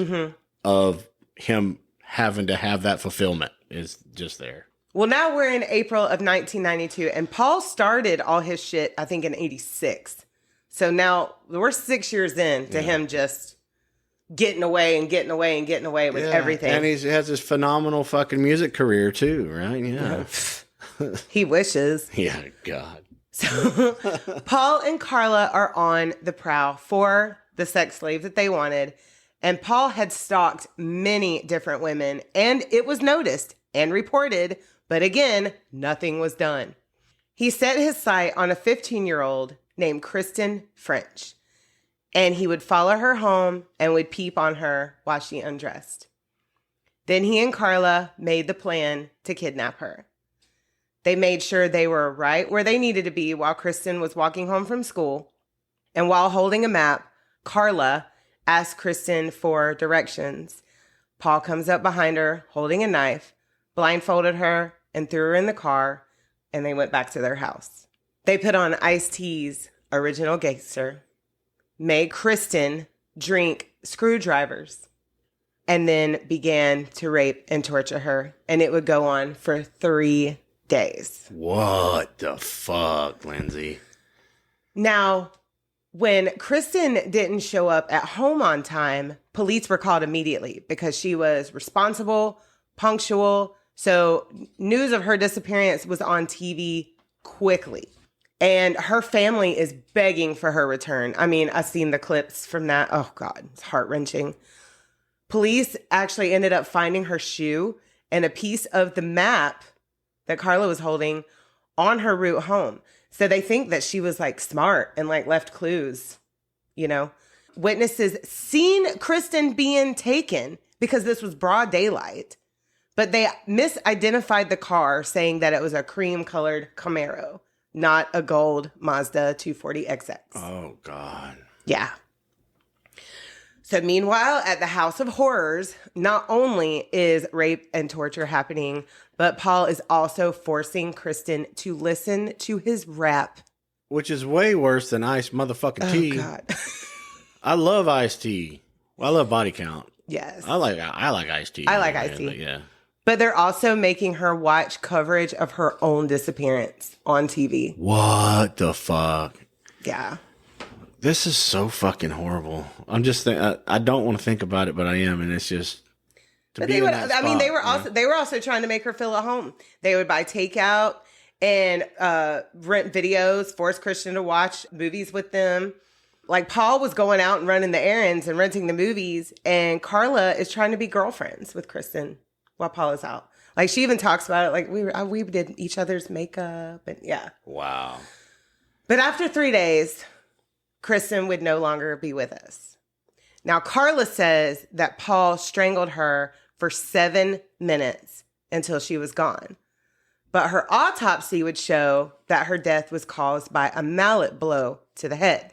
of him having to have that fulfillment is just there. Well, now we're in April of 1992, and Paul started all his shit, I think, in 86. So now we're 6 years in to him just getting away with everything. And he has this phenomenal fucking music career too, right? Yeah. He wishes. Yeah, God. So Paul and Carla are on the prowl for the sex slave that they wanted. And Paul had stalked many different women, and it was noticed and reported. But again, nothing was done. He set his sight on a 15-year-old named Kristen French, and he would follow her home and would peep on her while she undressed. Then he and Carla made the plan to kidnap her. They made sure they were right where they needed to be while Kristen was walking home from school. And while holding a map, Carla asked Kristen for directions. Paul comes up behind her, holding a knife, blindfolded her, and threw her in the car, and they went back to their house. They put on Ice-T's Original Gangster, made Kristen drink screwdrivers, and then began to rape and torture her. And it would go on for 3 days. What the fuck, Lindsay? Now, when Kristen didn't show up at home on time, police were called immediately because she was responsible, punctual. So news of her disappearance was on TV quickly. And her family is begging for her return. I mean, I've seen the clips from that. Oh, God, it's heart-wrenching. Police actually ended up finding her shoe and a piece of the map that Carla was holding on her route home. So they think that she was like smart and like left clues, you know. Witnesses seen Kristen being taken because this was broad daylight, but they misidentified the car, saying that it was a cream-colored Camaro, not a gold Mazda 240XX. Oh, God. Yeah. So meanwhile, at the House of Horrors, not only is rape and torture happening, but Paul is also forcing Kristen to listen to his rap. Which is way worse than Ice motherfucking T. Oh, God. I love Ice-T. Well, I love Body Count. Yes. I like Ice-T. I like Ice-T. Yeah. But they're also making her watch coverage of her own disappearance on TV. What the fuck? Yeah. This is so fucking horrible. I'm just I don't want to think about it, but I am, and it's just. They were also trying to make her feel at home. They would buy takeout and rent videos, force Kristen to watch movies with them. Like, Paul was going out and running the errands and renting the movies, and Carla is trying to be girlfriends with Kristen while Paul is out. Like, she even talks about it, like, we did each other's makeup, and yeah. Wow. But after 3 days, Kristen would no longer be with us. Now, Carla says that Paul strangled her for 7 minutes until she was gone. But her autopsy would show that her death was caused by a mallet blow to the head.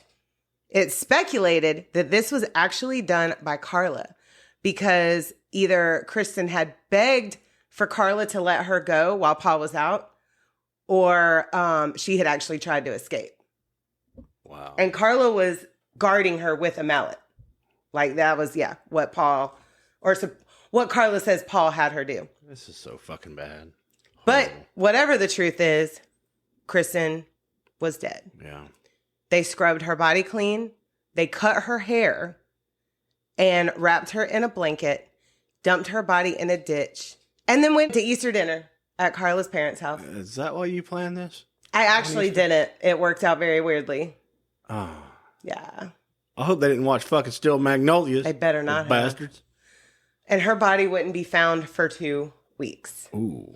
It's speculated that this was actually done by Carla because either Kristen had begged for Carla to let her go while Paul was out, or she had actually tried to escape. Wow. And Carla was guarding her with a mallet. Like, that was, what Carla says Paul had her do. This is so fucking bad. But whatever the truth is, Kristen was dead. Yeah. They scrubbed her body clean. They cut her hair and wrapped her in a blanket, dumped her body in a ditch, and then went to Easter dinner at Carla's parents' house. Is that why you planned this? I actually didn't. It worked out very weirdly. Oh. Yeah. I hope they didn't watch fucking Still Magnolias. They better not have. Bastards. And her body wouldn't be found for 2 weeks. Ooh.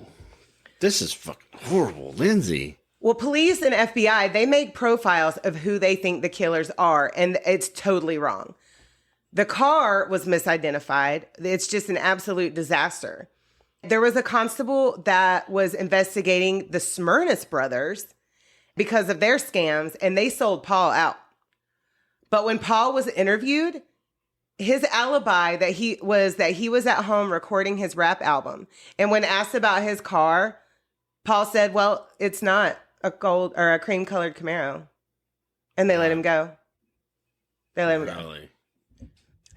This is fucking horrible, Lindsay. Well, police and FBI, they make profiles of who they think the killers are, and it's totally wrong. The car was misidentified. It's just an absolute disaster. There was a constable that was investigating the Smyrnis brothers because of their scams, and they sold Paul out. But when Paul was interviewed, his alibi that he was at home recording his rap album. And when asked about his car, Paul said, well, it's not a gold or a cream colored Camaro. And they let him go. They let him go.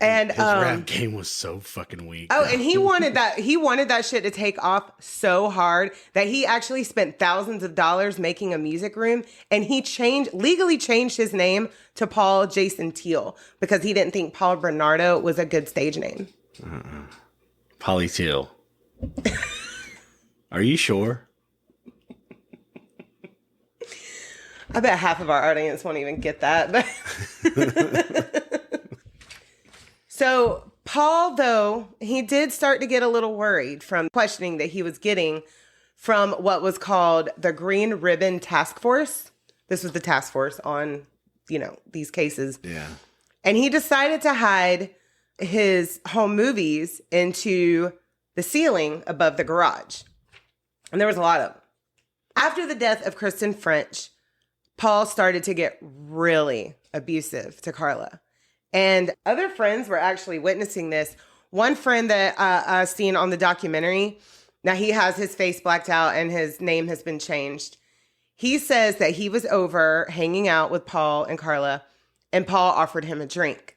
And his rap game was so fucking weak. Oh, and he wanted that shit to take off so hard that he actually spent thousands of dollars making a music room, and he legally changed his name to Paul Jason Teal because he didn't think Paul Bernardo was a good stage name. Polly Teal. Are you sure? I bet half of our audience won't even get that. So Paul, though, he did start to get a little worried from questioning that he was getting from what was called the Green Ribbon Task Force. This was the task force on, these cases. Yeah. And he decided to hide his home movies into the ceiling above the garage. And there was a lot of them. After the death of Kristen French, Paul started to get really abusive to Carla. And other friends were actually witnessing this. One friend that I've seen on the documentary, now he has his face blacked out and his name has been changed. He says that he was over hanging out with Paul and Carla, and Paul offered him a drink.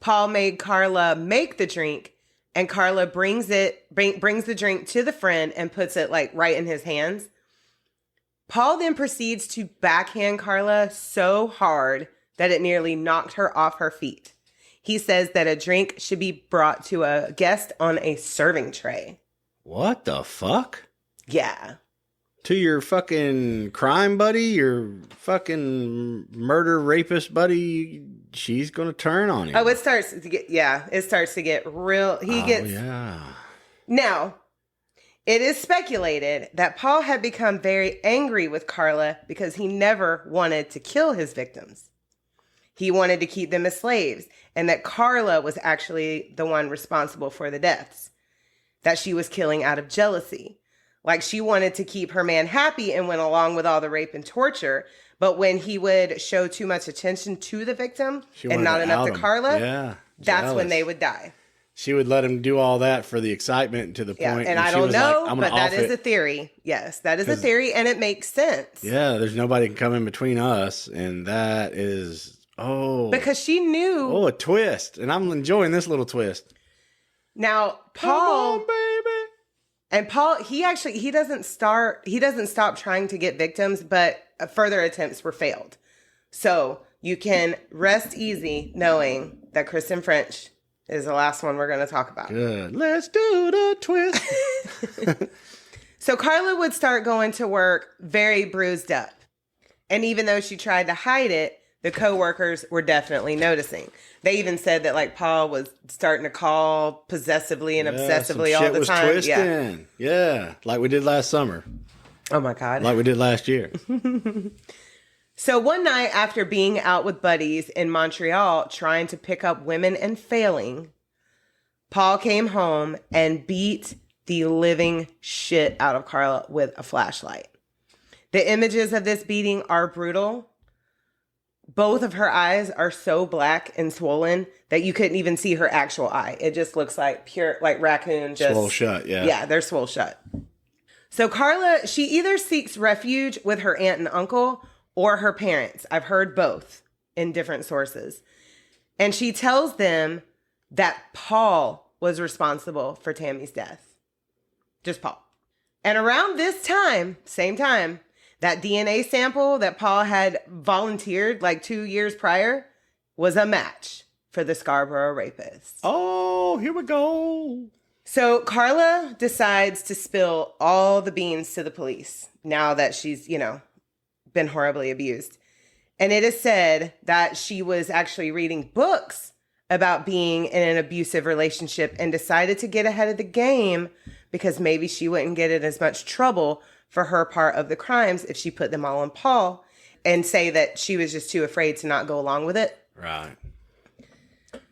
Paul made Carla make the drink, and Carla brings the drink to the friend and puts it right in his hands. Paul then proceeds to backhand Carla so hard that it nearly knocked her off her feet. He says that a drink should be brought to a guest on a serving tray. What the fuck? Yeah. To your fucking crime buddy, your fucking murder rapist buddy, she's going to turn on you. Oh, it starts to get real. Yeah. Now, it is speculated that Paul had become very angry with Carla because he never wanted to kill his victims. He wanted to keep them as slaves, and that Carla was actually the one responsible for the deaths, that she was killing out of jealousy. Like, she wanted to keep her man happy and went along with all the rape and torture, but when he would show too much attention to the victim and not enough to Carla, that's when they would die. She would let him do all that for the excitement to the point. And I don't know, but that is a theory. Yes, that is a theory, and it makes sense. Yeah, there's nobody can come in between us, and that is... Oh. Because she knew. Oh, a twist. And I'm enjoying this little twist. Now, Paul. Come on, baby. And Paul, he doesn't stop trying to get victims, but further attempts were failed. So you can rest easy knowing that Kristen French is the last one we're going to talk about. Good. Let's do the twist. So Carla would start going to work very bruised up. And even though she tried to hide it, the coworkers were definitely noticing. They even said that Paul was starting to call possessively and obsessively all the time. Twisting. Yeah, like we did last summer. Oh my God. Like we did last year. So one night after being out with buddies in Montreal trying to pick up women and failing, Paul came home and beat the living shit out of Carla with a flashlight. The images of this beating are brutal. Both of her eyes are so black and swollen that you couldn't even see her actual eye. It just looks like pure, raccoon. Just swole shut, yeah. Yeah, they're swole shut. So Carla, she either seeks refuge with her aunt and uncle or her parents. I've heard both in different sources. And she tells them that Paul was responsible for Tammy's death. Just Paul. And around this time, same time, that DNA sample that Paul had volunteered 2 years prior was a match for the Scarborough rapist. Oh, here we go. So Carla decides to spill all the beans to the police now that she's, been horribly abused. And it is said that she was actually reading books about being in an abusive relationship and decided to get ahead of the game because maybe she wouldn't get in as much trouble for her part of the crimes if she put them all on Paul and say that she was just too afraid to not go along with it. Right.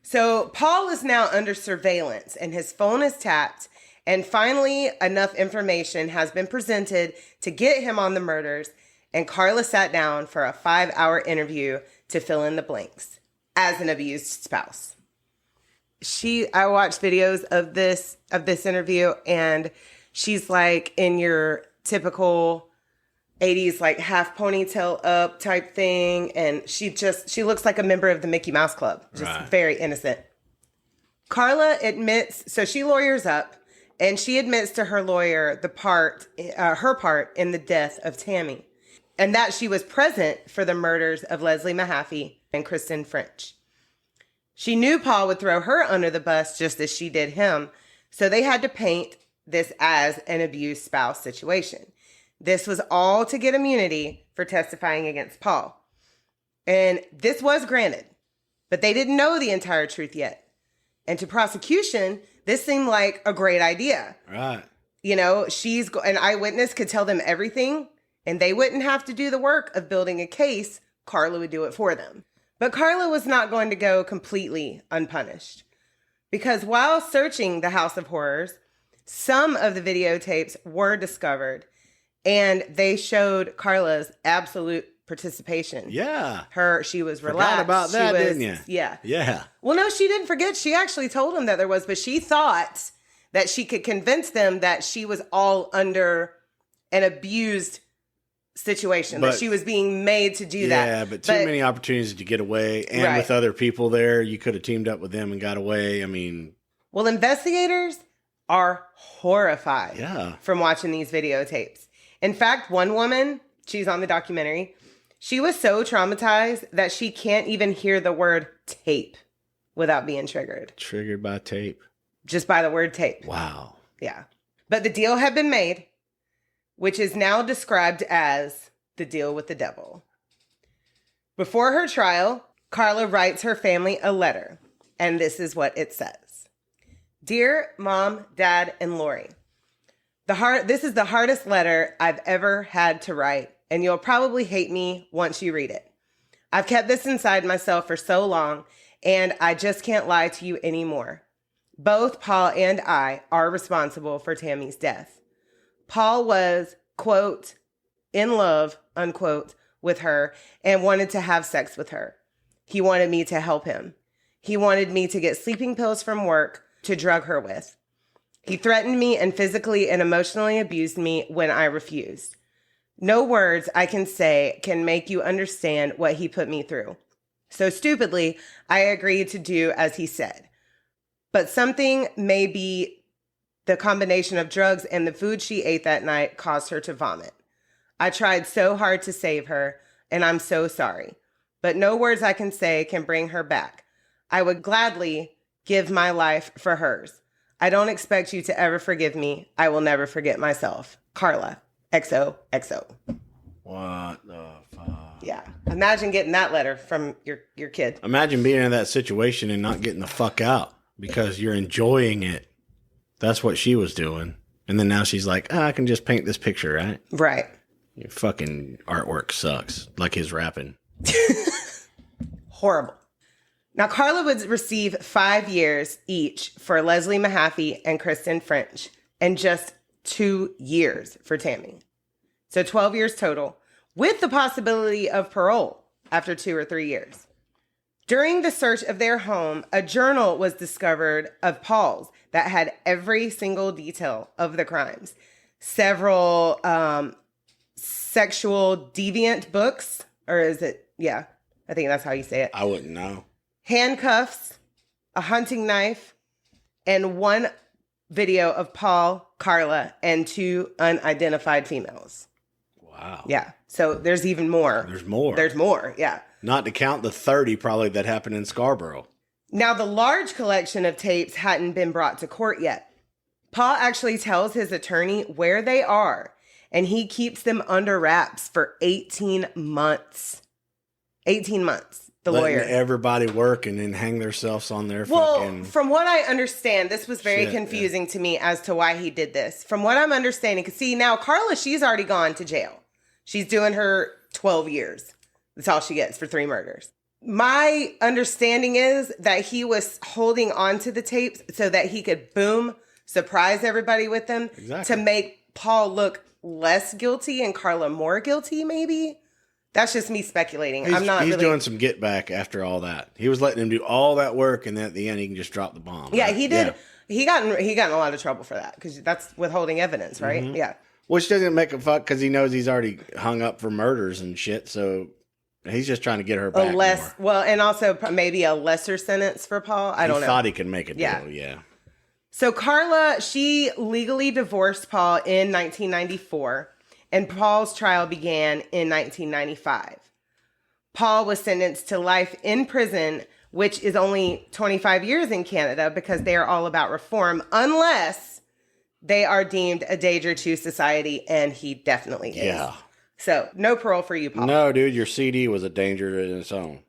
So Paul is now under surveillance and his phone is tapped, and finally enough information has been presented to get him on the murders, and Carla sat down for a 5-hour interview to fill in the blanks as an abused spouse. I watched videos of this interview, and she's like in your typical 80s, like half ponytail up type thing. And she looks like a member of the Mickey Mouse Club. Just very innocent. Carla admits, so she lawyers up, and she admits to her lawyer her part in the death of Tammy, and that she was present for the murders of Leslie Mahaffey and Kristen French. She knew Paul would throw her under the bus just as she did him, so they had to paint this as an abused spouse situation. This was all to get immunity for testifying against Paul. And this was granted, but they didn't know the entire truth yet. And to prosecution, this seemed like a great idea. Right. You know, an eyewitness could tell them everything, and they wouldn't have to do the work of building a case. Carla would do it for them. But Carla was not going to go completely unpunished. Because while searching the House of Horrors, some of the videotapes were discovered, and they showed Carla's absolute participation. Yeah. She was relaxed. Forgot about that, didn't you? Yeah. Yeah. Well, no, she didn't forget. She actually told him that there was, but she thought that she could convince them that she was all under an abused situation, that she was being made to do that. Yeah, but too many opportunities to get away. And with other people there, you could have teamed up with them and got away. I mean. Well, investigators are horrified from watching these videotapes. In fact, one woman, she's on the documentary, she was so traumatized that she can't even hear the word tape without being triggered. Triggered by tape. Just by the word tape. Wow. Yeah. But the deal had been made, which is now described as the deal with the devil. Before her trial, Carla writes her family a letter, and this is what it says. Dear Mom, Dad, and Lori, this is the hardest letter I've ever had to write, and you'll probably hate me once you read it. I've kept this inside myself for so long, and I just can't lie to you anymore. Both Paul and I are responsible for Tammy's death. Paul was, quote, in love, unquote, with her and wanted to have sex with her. He wanted me to help him. He wanted me to get sleeping pills from work to drug her with. He threatened me and physically and emotionally abused me when I refused. No words I can say can make you understand what he put me through. So stupidly, I agreed to do as he said. But something, maybe the combination of drugs and the food she ate that night, caused her to vomit. I tried so hard to save her, and I'm so sorry. But no words I can say can bring her back. I would gladly give my life for hers. I don't expect you to ever forgive me. I will never forget myself. Carla. XOXO. What the fuck? Yeah. Imagine getting that letter from your kid. Imagine being in that situation and not getting the fuck out because you're enjoying it. That's what she was doing. And then now she's like, I can just paint this picture, right? Right. Your fucking artwork sucks. Like his rapping. Horrible. Now, Carla would receive 5 years each for Leslie Mahaffey and Kristen French, and just 2 years for Tammy. So 12 years total, with the possibility of parole after 2 or 3 years. During the search of their home, a journal was discovered of Paul's that had every single detail of the crimes. Several sexual deviant books, or is it? Yeah, I think that's how you say it. I wouldn't know. Handcuffs, a hunting knife, and one video of Paul, Carla, and 2 unidentified females. Wow. Yeah. So there's even more. There's more. There's more. Yeah. Not to count the 30 probably that happened in Scarborough. Now, the large collection of tapes hadn't been brought to court yet. Paul actually tells his attorney where they are, and he keeps them under wraps for 18 months. 18 months. The letting lawyer. Everybody work and then hang themselves on their fucking... Well, from what I understand, this was very confusing to me as to why he did this. From what I'm understanding, because see, now Carla, she's already gone to jail. She's doing her 12 years. That's all she gets for 3 murders. My understanding is that he was holding on to the tapes so that he could, boom, surprise everybody with them to make Paul look less guilty and Carla more guilty, maybe. That's just me speculating. He's doing some get back after all that. He was letting him do all that work, and then at the end he can just drop the bomb. Yeah, right? he did. Yeah. He got in a lot of trouble for that because that's withholding evidence, right? Mm-hmm. Yeah. Which doesn't make a fuck because he knows he's already hung up for murders and shit. So he's just trying to get her back. Well, and also maybe a lesser sentence for Paul. I don't know. He thought he could make a deal. Yeah. So Carla, she legally divorced Paul in 1994. And Paul's trial began in 1995. Paul was sentenced to life in prison, which is only 25 years in Canada because they are all about reform, unless they are deemed a danger to society, and he definitely is. Yeah. So no parole for you, Paul. No, dude, your CD was a danger in its own.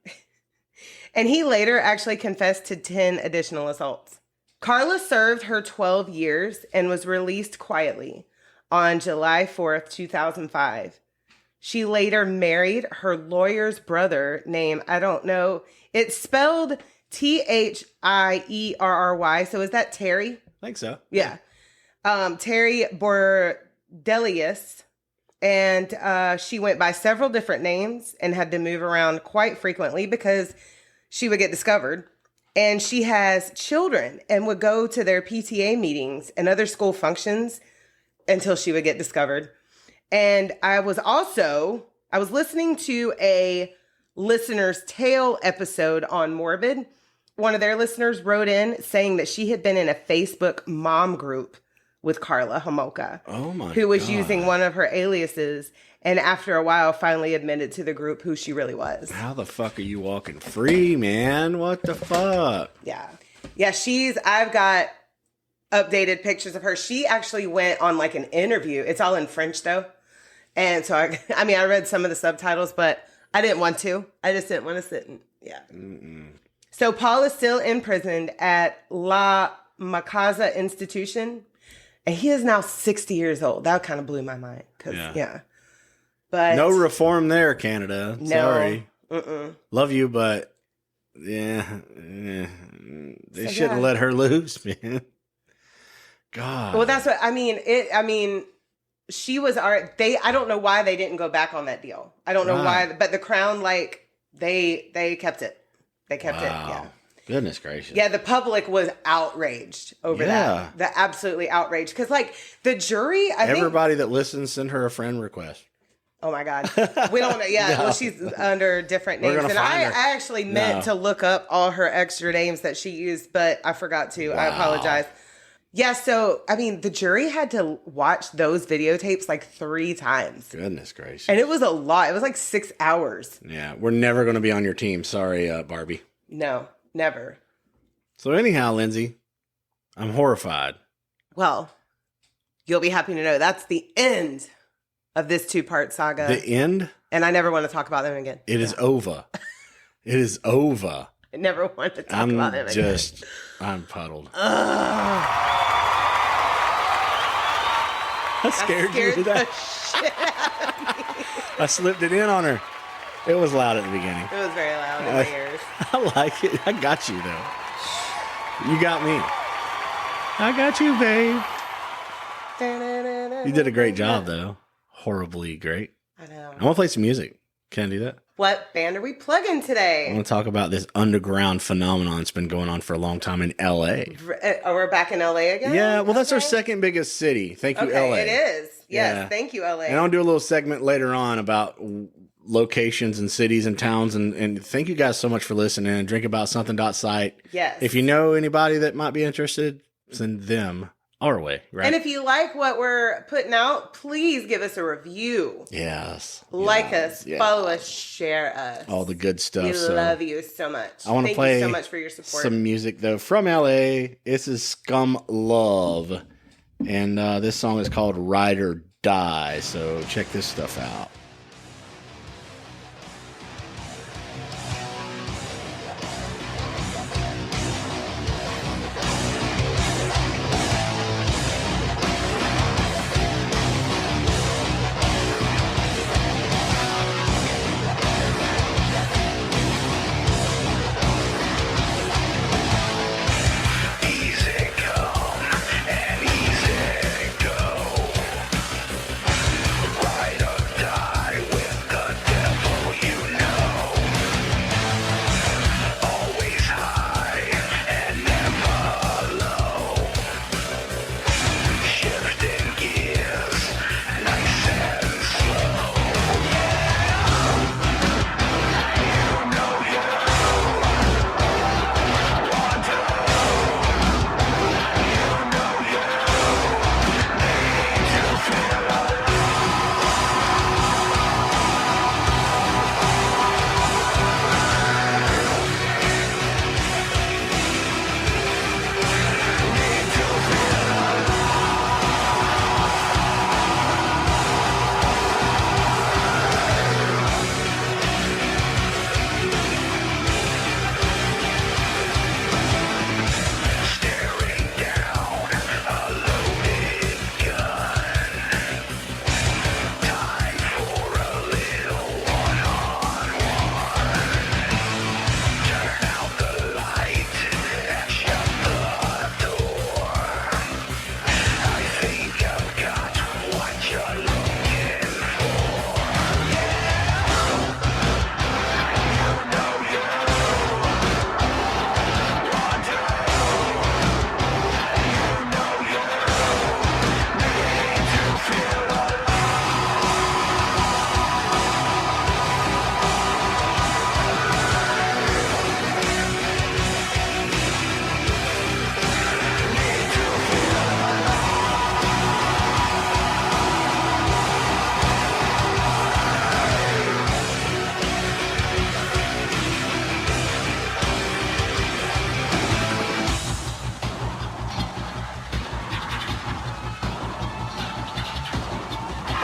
And he later actually confessed to 10 additional assaults. Carla served her 12 years and was released quietly on July 4th, 2005. She later married her lawyer's brother named, I don't know, it's spelled Thierry. So is that Terry? I think so. Yeah. Terry Bordelius. And she went by several different names and had to move around quite frequently because she would get discovered. And she has children and would go to their PTA meetings and other school functions until she would get discovered. And I was listening to a listener's tale episode on Morbid. One of their listeners wrote in saying that she had been in a Facebook mom group with Carla Homolka. Oh my God. Who was using one of her aliases, and after a while finally admitted to the group who she really was. How the fuck are you walking free, man? What the fuck? Yeah. Yeah, I've got updated pictures of her. She actually went on like an interview. It's all in French though. And so I read some of the subtitles, but I didn't want to. I just didn't want to sit and So Paul is still imprisoned at La Macasa Institution, and he is now 60 years old. That kind of blew my mind. But no reform there, Canada. No. Sorry. Love you, but they shouldn't let her loose, man. God. Well, that's what I mean. She was I don't know why they didn't go back on that deal. I don't know why, but the Crown, like, they kept it. They kept it. Yeah. Goodness gracious. Yeah, the public was outraged over that. The absolutely outraged. Because, like, the jury, everybody that listens, send her a friend request. Oh my God. We don't know. Yeah. No. Well, she's under different names. And I actually meant to look up all her extra names that she used, but I forgot to. Wow. I apologize. Yeah. So, the jury had to watch those videotapes like 3 times. Goodness gracious. And it was a lot. It was like 6 hours. Yeah. We're never going to be on your team. Sorry, Barbie. No, never. So anyhow, Lindsay, I'm horrified. Well, you'll be happy to know that's the end of this 2-part saga. The end? And I never want to talk about them again. It is over. It is over. I never want to talk about them again. I'm puddled. I scared you with that. Shit out of me. I slipped it in on her. It was loud at the beginning. It was very loud in my ears. I like it. I got you, though. You got me. I got you, babe. You did a great job, though. Horribly great. I know. I want to play some music. Can I do that? What band are we plugging today? I want to talk about this underground phenomenon that's been going on for a long time in L.A. Oh, we're back in L.A. again? Yeah, well, that's our second biggest city. Thank you, L.A. It is. Yes, thank you, L.A. And I'll do a little segment later on about locations and cities and towns. And thank you guys so much for listening. DrinkaboutSomething.site. Yes. If you know anybody that might be interested, send them our way, right? And if you like what we're putting out, please give us a review. Yes. Like us, follow us, share us. All the good stuff. We love you so much. I want to play Thank you so much for your support. Some music, though, from LA. This is Scum Love. And this song is called Ride or Die. So check this stuff out. Die.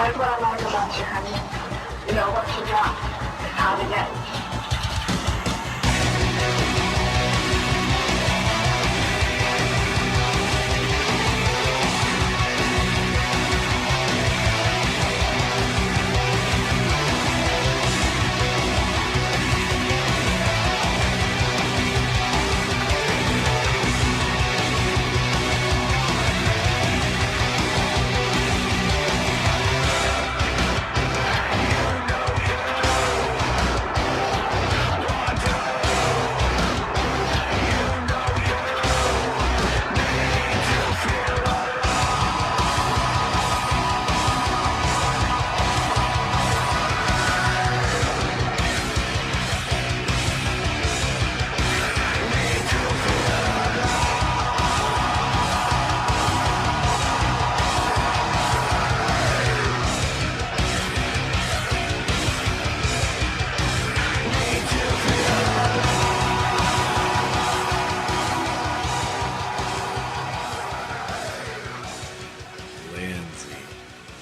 Here's what I like about you, honey. You know what you got, how to get it.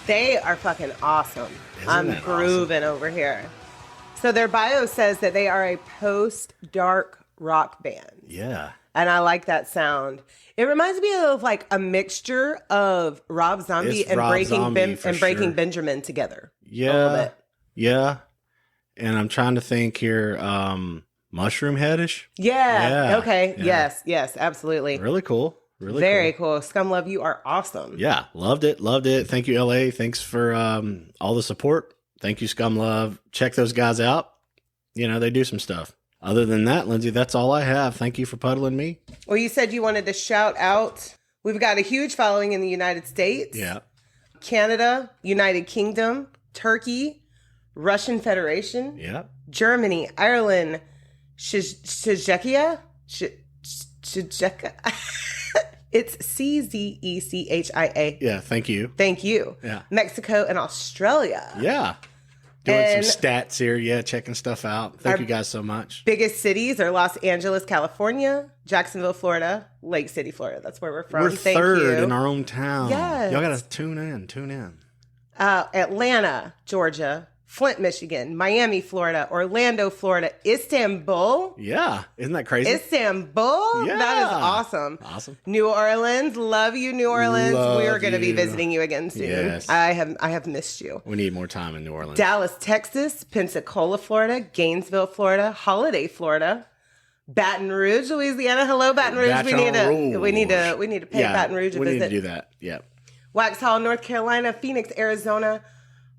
They are fucking awesome. I'm grooving over here. So their bio says that they are a post-dark rock band. Yeah. And I like that sound. It reminds me of like a mixture of Rob Zombie and Breaking Benjamin together. Yeah. A little bit. Yeah. And I'm trying to think here, Mushroom Headish. Yeah. Okay. Yeah. Yes, absolutely. Really cool. Very cool. Scum Love, you are awesome. Yeah, loved it. Thank you, LA. Thanks for all the support. Thank you, Scum Love. Check those guys out. You know, they do some stuff. Other than that, Lindsay, that's all I have. Thank you for puddling me. Well, you said you wanted to shout out. We've got a huge following in the United States. Yeah. Canada, United Kingdom, Turkey, Russian Federation. Yeah. Germany, Ireland, Czechia. It's CZECHIA. Yeah, thank you. Thank you. Yeah. Mexico and Australia. Yeah. Doing some stats here. Yeah, checking stuff out. Thank you guys so much. Biggest cities are Los Angeles, California, Jacksonville, Florida, Lake City, Florida. That's where we're from. We're third in our own town. Yes. Y'all got to tune in. Atlanta, Georgia, Flint, Michigan, Miami, Florida, Orlando, Florida, Istanbul. Yeah. Isn't that crazy? Istanbul? Yeah. That is awesome. Awesome. New Orleans. Love you, New Orleans. Love we are going to be you. visiting you again soon. Yes. I have missed you. We need more time in New Orleans. Dallas, Texas, Pensacola, Florida, Gainesville, Florida, Holiday, Florida, Baton Rouge, Louisiana. Hello, Baton Rouge. We need to pay Baton Rouge a visit. We need to do that. Yeah. Waxhaw, North Carolina, Phoenix, Arizona,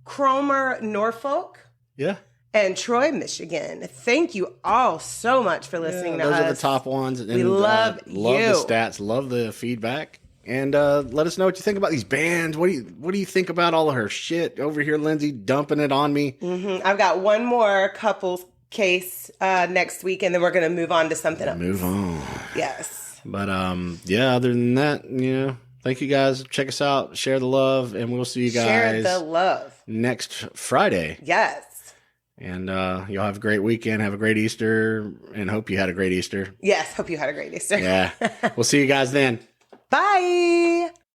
Cromer, Norfolk. Yeah. And Troy, Michigan. Thank you all so much for listening to us. Those are the top ones. And, we love you. Love the stats. Love the feedback. And let us know what you think about these bands. What do you think about all of her shit over here, Lindsay, dumping it on me? Mm-hmm. I've got one more couples case next week, and then we're going to move on to something else. Move on. Yes. But yeah, other than that, thank you guys. Check us out. Share the love, and we'll see you guys. Share the love. Next Friday. Yes. And y'all have a great weekend. Have a great Easter, and hope you had a great Easter. Yes, hope you had a great Easter. Yeah. We'll see you guys then. Bye.